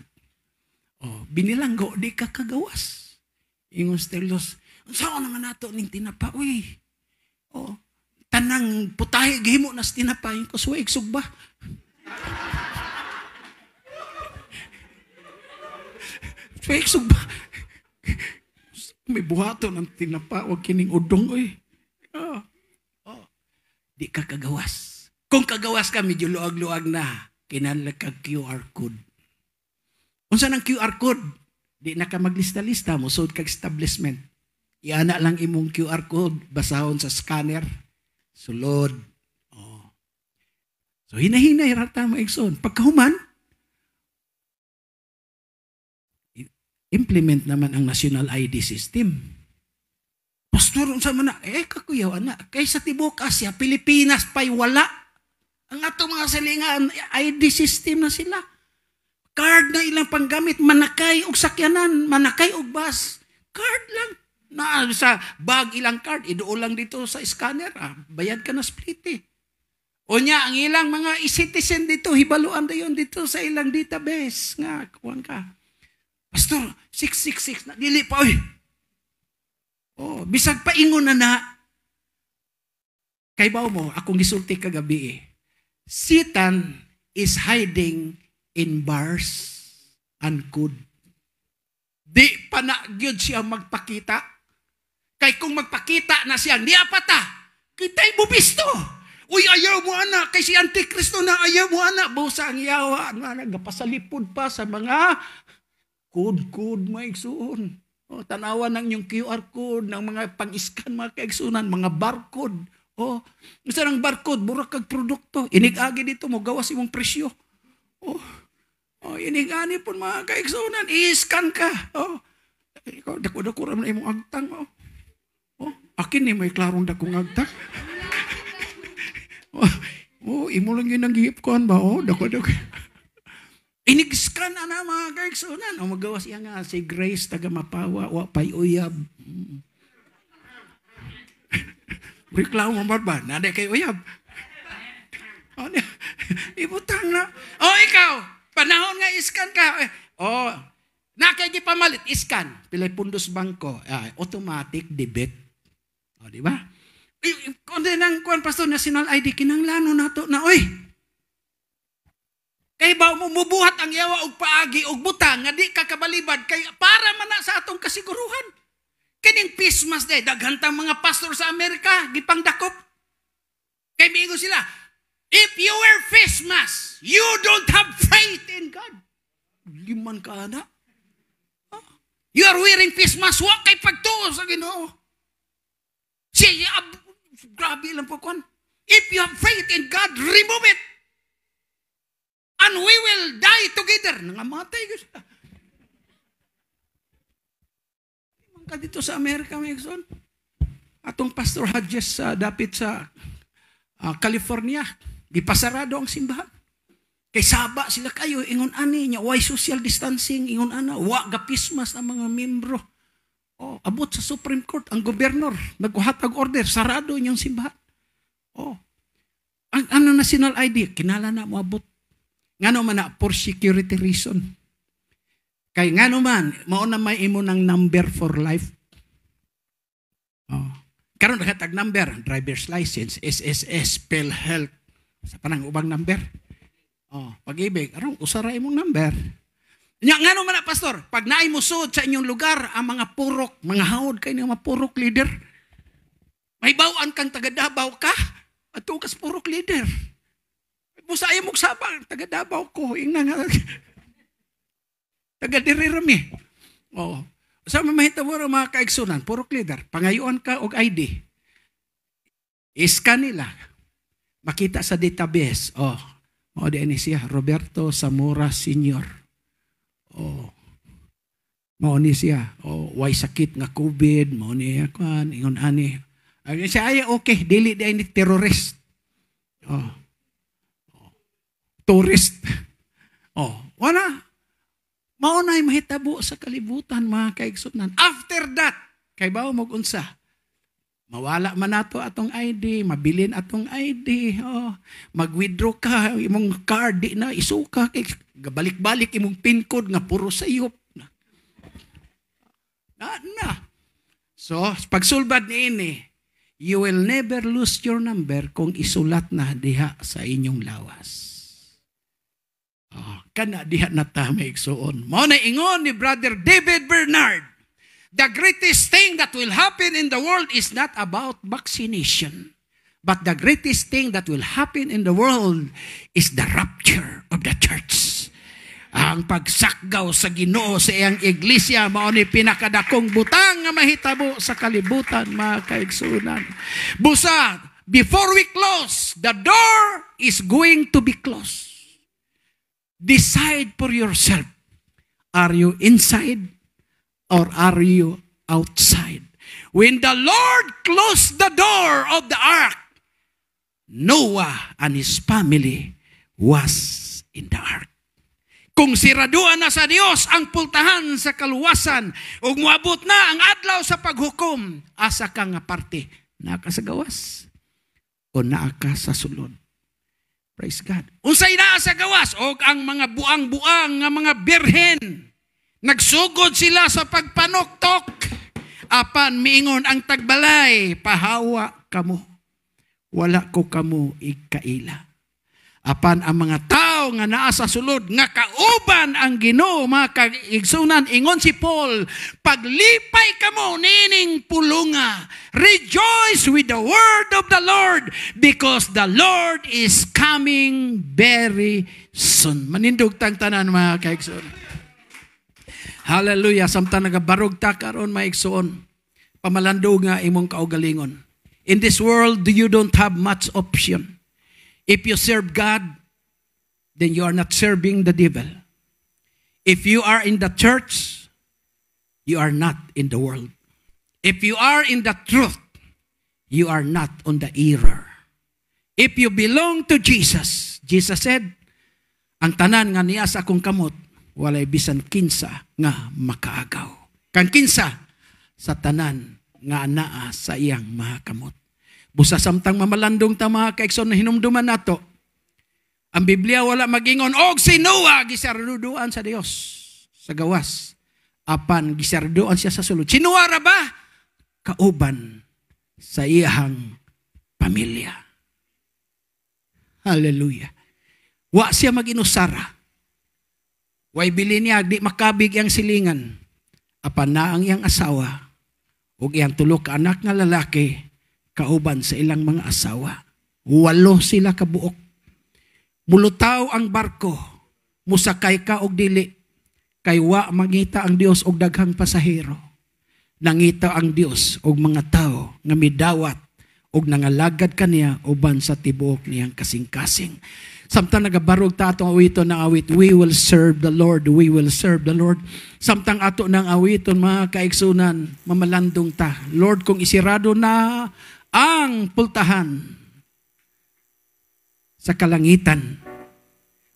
Oh, binilanggo, di ka kagawas. Ingon Stelos, saan naman nato ning tinapa? Uy, oh, tanang putahe, gihimo nas tinapa. Yung kuswa, iksog ba? Iksog ba? May buhato ng tinapa, huwag kining udong, uy. Oh, oh, di ka kagawas. Kung kagawas ka, medyo luag-luag na. Kinala ka QR code. Unsa ng QR code? Di na ka maglista-lista mo, sud kag establishment. Iana lang imong QR code, basahon sa scanner, sulod. Oh. So hinahinay rata mo Exxon. Pagkahuman, implement naman ang national ID system. Pastor, unsa man na? Kakuyaw na. Kay sa Tibok Asya, Pilipinas pa'y wala. Ang atong mga silingan, ID system na sila. Card na ilang panggamit, manakay og sakyanan, manakay og bus. Card lang. Na sa bag ilang card, iduo lang dito sa scanner. Bayad ka na split eh. O niya, ang ilang mga citizen dito, hibaluan na yun dito sa ilang database. Nga, kuwan ka. Pastor, 666 na, dili pa oy. Oh, bisag paingon na. Kay bawo mo, akong gisulti kagabi eh. Satan is hiding in bars and good. Di pa na gyud siya magpakita. Kay kung magpakita na siya, di apata. Kita'y bubisto. Uy, ayaw mo ana. Kay si Antikristo na ayaw mo ana. Busa ang yawa. Nagapasalipod pa sa mga code maigsuon. O, tanawan ng yung QR code ng mga pang-scan mga kaigsunan, mga barcode. O, isa ng barcode, burak kag produkto. Inigagi dito mo, gawas imong presyo. O, inigani po mga kaigsunan, i-scan ka. O, ikaw, dako-dako ram na imong agtang. O, akin ni may klarong dakong agtang. Imo lang yun ang gihipkuhan ba? O, dako-dako. Inig-scan na mga kaigsunan. O, magawas iya nga, si Grace, taga Mapawa, wapay uyab. Reklamo mo ba? Naday kay uyab. Ibutang na. Ikaw, panahon nga iskan ka. Nakay pamalit, iskan. Pilay pundos bangko. Automatic debit. Di ba? Kung din ang Pastor National ID, kinanglano na to na, kay ba mo mubuhat ang yawa og paagi og butang nga di ka kabalibad kay para man na sa atong kasiguruhan. Kining Christmas day daghantang mga pastor sa Amerika gipangdakop. Kay miingon sila, if you wear face mask, you don't have faith in God. Liman ka na. You are wearing face mask, wa kay pagtuo sa Ginoo. Grabe lang po kon. If you have faith in God, remove it. And we will die together. Nangamatay ko sila. Ka dito sa Amerika, Megson. Atong Pastor Hodges dapit sa California. Gipasarado ang simbahan. Kay saba sila kayo, ingon ani nya, why social distancing, ingon ana, wa gapismas ang mga membro. Oh, abot sa Supreme Court, ang gobernador, nagkuhatag order, sarado niyang simbahan. Oh, ang ano national ID, kinala na mo abot. Ngano man na, for security reason. Kay ngano man, mauna may imo ng number for life. Oh. Karon nakatag number, driver's license, SSS, PhilHealth, sa panang ubang number. Oh, pag-ibig, arong usara imong number. Nga no man na, pastor, pag naay mo sud sa inyong lugar ang mga purok, mga haod kay mga purok leader. May bawaan kang taga Davao ka, ato kas purok leader. Busaya mo sabang taga Davao ko, ingna nga. Taga diri rami. Oh. Sa mamahitabo ra mga kaigsunan, purok leader, pangayoan ka og ID. Iskan nila. Makita sa database, oh, mao di ani siya, Roberto Zamora Sr. Oh. Mao ni siya, oh, way sakit nga COVID, mao ni kan ingon ani. Ay siya ay okay, dili di ni terrorist. Oh. Tourist. Oh, wala. Mao nay mahitabo sa kalibutan mga kaigsunan. After that, kay bawo mo unsa? Mawala man nato atong ID, mabilin atong ID, oh, mag-withdraw ka, imong card, di na, isuka, gabalik-balik imong PIN code nga puro sayop. Na. So, pagsulbad niini, you will never lose your number kung isulat na diha sa inyong lawas. Oh, kana diha na ta may igsuon. Mao na ingon ni Brother David Bernard, the greatest thing that will happen in the world is not about vaccination. But the greatest thing that will happen in the world is the rapture of the church. Ang pagsakgaw sa Ginoo sa iyang iglesia, mao ni pinakadakong butang nga mahitabo sa kalibutan, mga kaigsunan. Busa, before we close, the door is going to be closed. Decide for yourself. Are you inside? Or are you outside? When the Lord closed the door of the ark, Noah and his family was in the ark. Kung siraduan na sa Dios ang pultahan sa kaluwasan, ug moabot na ang adlaw sa paghukom, asa ka nga parte, naa ka sa gawas o naa ka sa sulod. Praise God. Unsay naa sa gawas, og ang mga buang-buang nga mga birhen, nagsugod sila sa pagpanuktok. Apan miingon ang tagbalay, pahawa kamo. Wala ko kamo ikaila. Apan ang mga tao nga naa sa sulod, nga kauban ang Ginoo, mga kaigsunan, ingon si Paul, paglipay kamo nining pulunga. Rejoice with the word of the Lord, because the Lord is coming very soon. Manindog tang tanan, mga kaigsunan. Hallelujah. Samtang nagabarog ta karon maigsoon, pamalando nga imong kaugalingon. In this world, you don't have much option. If you serve God, then you are not serving the devil. If you are in the church, you are not in the world. If you are in the truth, you are not on the error. If you belong to Jesus, Jesus said, ang tanan nga niya sa akong kamot, walay bisan kinsa nga makaagaw. Kang kinsa sa tanan nga anaa sa iyang mga kamot. Busa samtang mamalandong ta mga kaigsoon na hinumduman nato, ang Biblia wala magingon, og si Noah gisarduan sa Dios sa gawas. Apan gisarduan siya sa sulod. Si Noah ra ba? Kauban sa iyang pamilya. Hallelujah. Wa siya maginusara. Way bilin niya, di makabig ang silingan. Apan na ang iyang asawa, ug iyang tulo ka anak nga lalaki, kauban sa ilang mga asawa. 8 sila kabuok. Mulutaw ang barko, musakay ka og dili, kay wa mangita ang Dios og daghang pasahero. Nangita ang Dios og mga tao nga midawat og nangalagad kaniya uban sa tibuok niyang kasing-kasing. Samtang nagabarog ta atong awiton na awit, we will serve the Lord, we will serve the Lord. Samtang ato ng awiton, mga kaigsunan, mamalandong ta. Lord, kung isirado na ang pultahan sa kalangitan,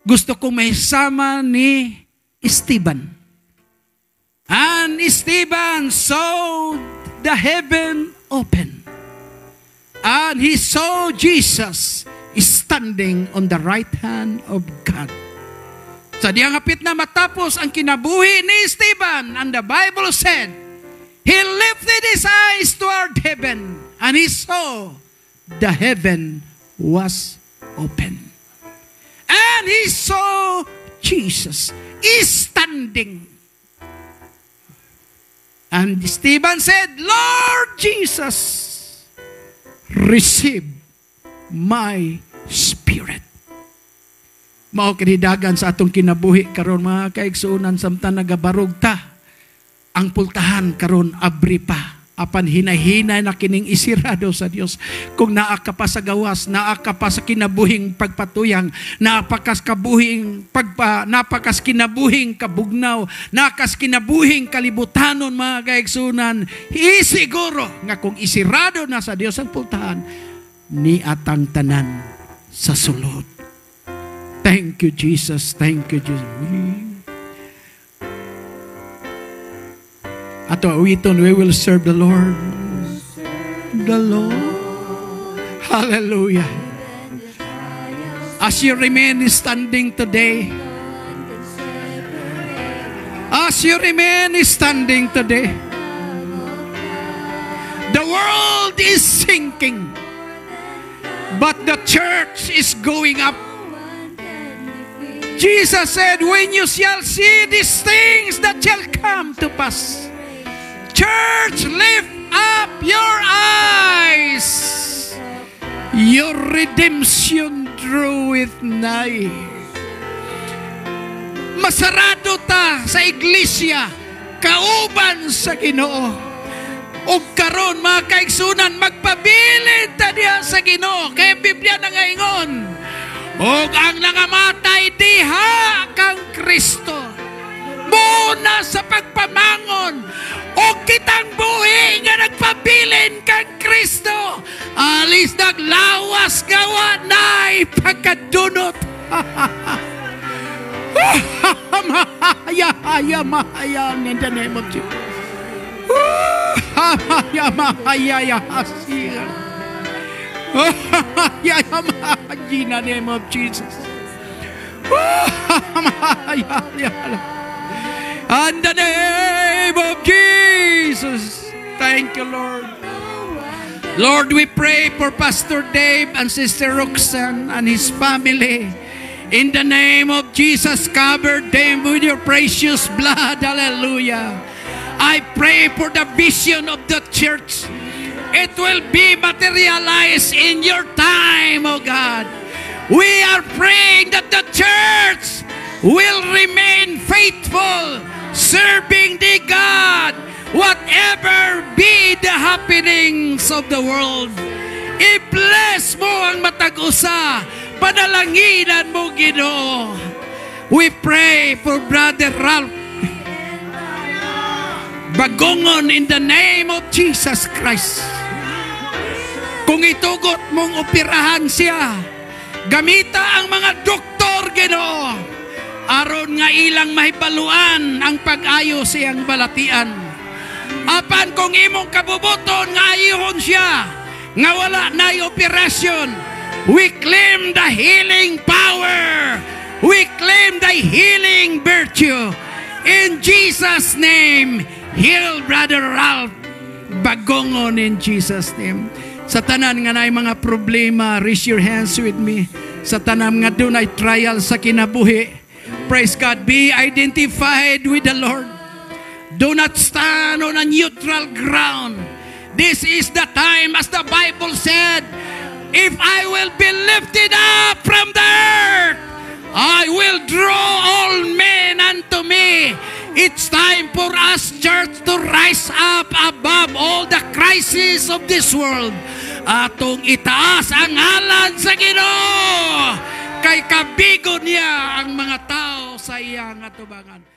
gusto kong may sama ni Esteban. And Esteban saw the heaven open. And he saw Jesus standing on the right hand of God. Sa diyang hapit na matapos ang kinabuhi ni Esteban, and the Bible said, he lifted his eyes toward heaven, and he saw the heaven was open. And he saw Jesus standing. And Stephen said, Lord Jesus, receive my spirit. Mao kinidagan sa atong kinabuhi karon mga kaigsuonan samtang nagabarog ta. Ang pultahan karon abri pa. Apan hinay-hinay na kining isirado sa Dios. Kung naa ka pa sa gawas, naa ka pa sa kinabuhing pagpatuyang, napakas kinabuhing kabugnaw, nakas kinabuhing kalibutanon mga kaigsunan, isiguro nga kung isirado na sa Dios ang pultahan, ni atang tanan sa sulod. Thank you, Jesus. Thank you, Jesus. Ato awiton, we will serve the Lord. The Lord. Hallelujah. As you remain standing today, the world is sinking, but the church is going up. Jesus said, when you shall see these things that shall come to pass, church, lift up your eyes. Your redemption draweth nigh. Masarado ta sa iglesia, kauban sa Ginoo. O karon mga kaigsunan, magpabilin ta diha sa Ginoo. Kaya Biblia nangaingon, og ang nangamatay diha kang Kristo, muna sa pagpamangon, o kitang buhi nga nagpabilin kang Kristo, alis naglawas gawa na'y pagkadunot. Mahaya in the name of Jesus. Mahaya hasiya. In the name of Jesus. In the name of Jesus. Thank you, Lord. Lord, we pray for Pastor Dave and Sister Roxanne and his family. In the name of Jesus, cover them with your precious blood. Hallelujah. I pray for the vision of the church. It will be materialized in your time, oh God. We are praying that the church will remain faithful, serving the God, whatever be the happenings of the world. I-bless mo ang matag-usa, panalanginan mo, Ginoo. We pray for Brother Ralph Bagongon in the name of Jesus Christ. Kung itugot mong operahan siya, gamita ang mga doktor, Ginoo, aron nga ilang mahibaluan ang pag-ayo siyang balatian. Apan kung imong kabubuton nga ayihon siya, nga wala na'y operasyon, we claim the healing power. We claim the healing virtue. In Jesus' name, heal Brother Ralph Bagongon in Jesus' name. Sa tanan nga na'y mga problema, raise your hands with me. Sa tanan nga doon ay trial sa kinabuhi, praise God, be identified with the Lord. Do not stand on a neutral ground. This is the time, as the Bible said, if I will be lifted up from the earth, I will draw all men unto me. It's time for us, church, to rise up above all the crises of this world. Atong itaas ang ngalan sa Ginoo, kay kabigo niya ang mga tao sa iyang atubangan.